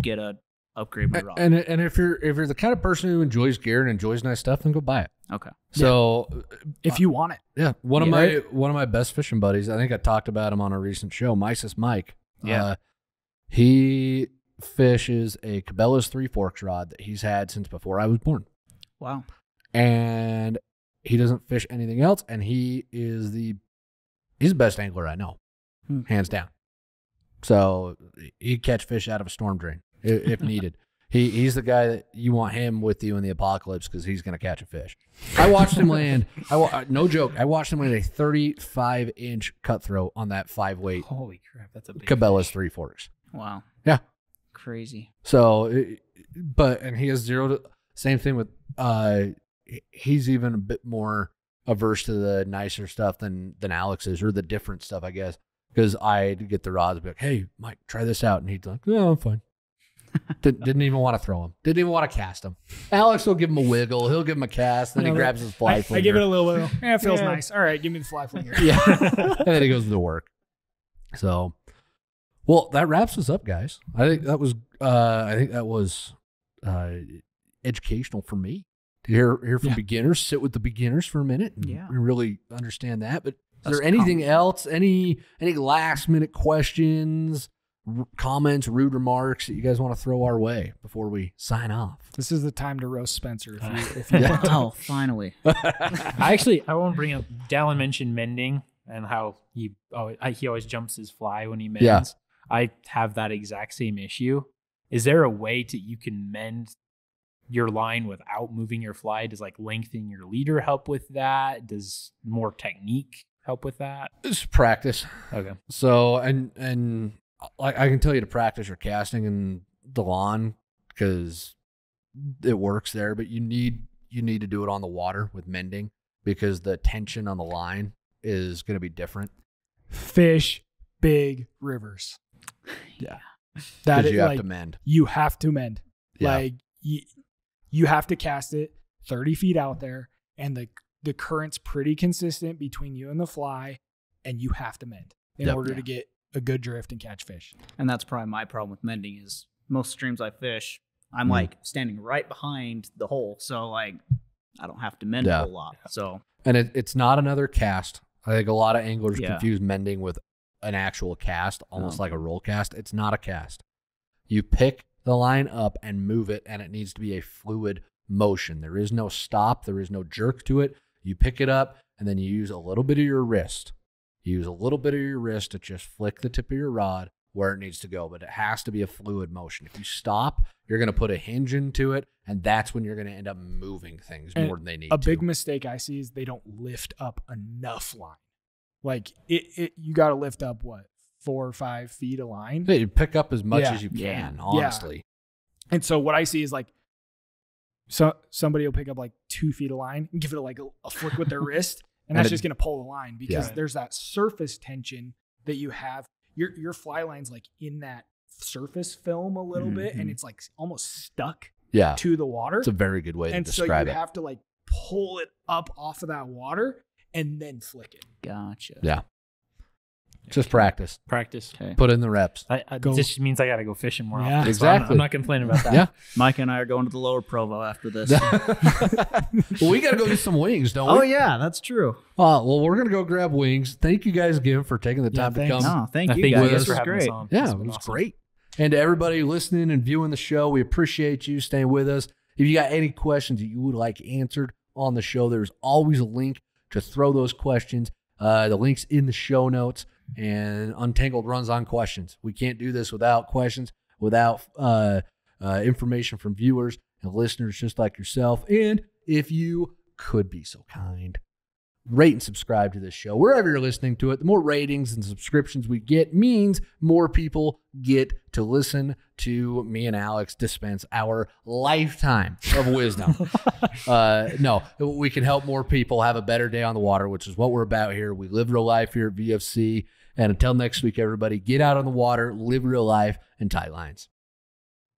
get a upgrade my rod. And if you're the kind of person who enjoys gear and enjoys nice stuff, then go buy it. Okay. So if you want it. Yeah. One of my best fishing buddies, I think I talked about him on a recent show, Mike. Yeah. He fishes a Cabela's 3 Forks rod that he's had since before I was born. Wow. And he doesn't fish anything else, and he's the best angler I know, hands down. So he'd catch fish out of a storm drain if needed. He's the guy that you want him with you in the apocalypse because he's going to catch a fish. I watched him land. No joke. I watched him land a 35-inch cutthroat on that 5-weight. Holy crap, that's a big Cabela's fish. 3 Forks. Wow. Yeah. Crazy. So, and he has zero to, same thing with, he's even a bit more averse to the nicer stuff than Alex is, or the different stuff, I guess. Because I'd get the rods and be like, hey, Mike, try this out. And he'd be like, no, I'm fine. Didn't even want to throw him. Didn't even want to cast him. Alex will give him a wiggle. He'll give him a cast. Then he grabs his fly flinger. I give it a little wiggle. Yeah, it feels nice. All right, give me the fly flinger. Yeah. And then he goes to work. So, well, that wraps us up, guys. I think that was educational for me to hear from beginners, sit with the beginners for a minute and really understand that. But is there anything else? Any last minute questions, comments, rude remarks that you guys want to throw our way before we sign off? This is the time to roast Spencer. If you want. Oh, finally. I won't bring up. Dallin mentioned mending and how he always jumps his fly when he mends. Yeah. I have that exact same issue. Is there a way you can mend your line without moving your fly? Does like lengthening your leader help with that? Does more technique help with that? It's practice. Okay. So, and I can tell you to practice your casting in the lawn because it works there, but you need to do it on the water with mending because the tension on the line is going to be different. Fish big rivers. Yeah. That Because is you have like, to mend. you have to mend. Yeah. Like you have to cast it 30 feet out there, and the current's pretty consistent between you and the fly, and you have to mend in order to get a good drift and catch fish. And that's probably my problem with mending is most streams I fish, I'm like standing right behind the hole. So like I don't have to mend a whole lot. So And it's not another cast. I think a lot of anglers confuse mending with an actual cast, almost like a roll cast. It's not a cast. You pick the line up and move it, and it needs to be a fluid motion. There is no stop. There is no jerk to it. You pick it up, and then you use a little bit of your wrist. You use a little bit of your wrist to just flick the tip of your rod where it needs to go, but it has to be a fluid motion. If you stop, you're going to put a hinge into it, and that's when you're going to end up moving things more than they need to. A big mistake I see is they don't lift up enough line. Like you got to lift up 4 or 5 feet of line. Yeah, you pick up as much as you can, honestly. And so what I see is like, somebody will pick up like 2 feet of line and give it like a flick with their wrist, and that's just going to pull the line because there's that surface tension that you have. Your fly line's like in that surface film a little bit, and it's like almost stuck to the water. It's a very good way to describe it. And so you have to like pull it up off of that water and then flick it. Gotcha. Yeah. Just practice. Okay. Put in the reps. This means I got to go fishing more often. So Exactly. I'm not complaining about that. Yeah. Mike and I are going to the Lower Provo after this. Well, we got to go get some wings, don't we? Oh, yeah, that's true. Well, we're going to go grab wings. Thank you guys again for taking the time to come. No, thank you Thank guys. you This for was having great. us on. Yeah, It's it been was awesome. great. And to everybody listening and viewing the show, we appreciate you staying with us. If you got any questions that you would like answered on the show, there's always a link to throw those questions. The link's in the show notes, and Untangled runs on questions. We can't do this without questions, without information from viewers and listeners just like yourself. And if you could be so kind, rate and subscribe to this show wherever you're listening to it. The more ratings and subscriptions we get means more people get to listen to me and Alex dispense our lifetime of wisdom. No, we can help more people have a better day on the water, which is what we're about here. We live real life here at VFC. And until next week, everybody, get out on the water, live real life, and tie lines.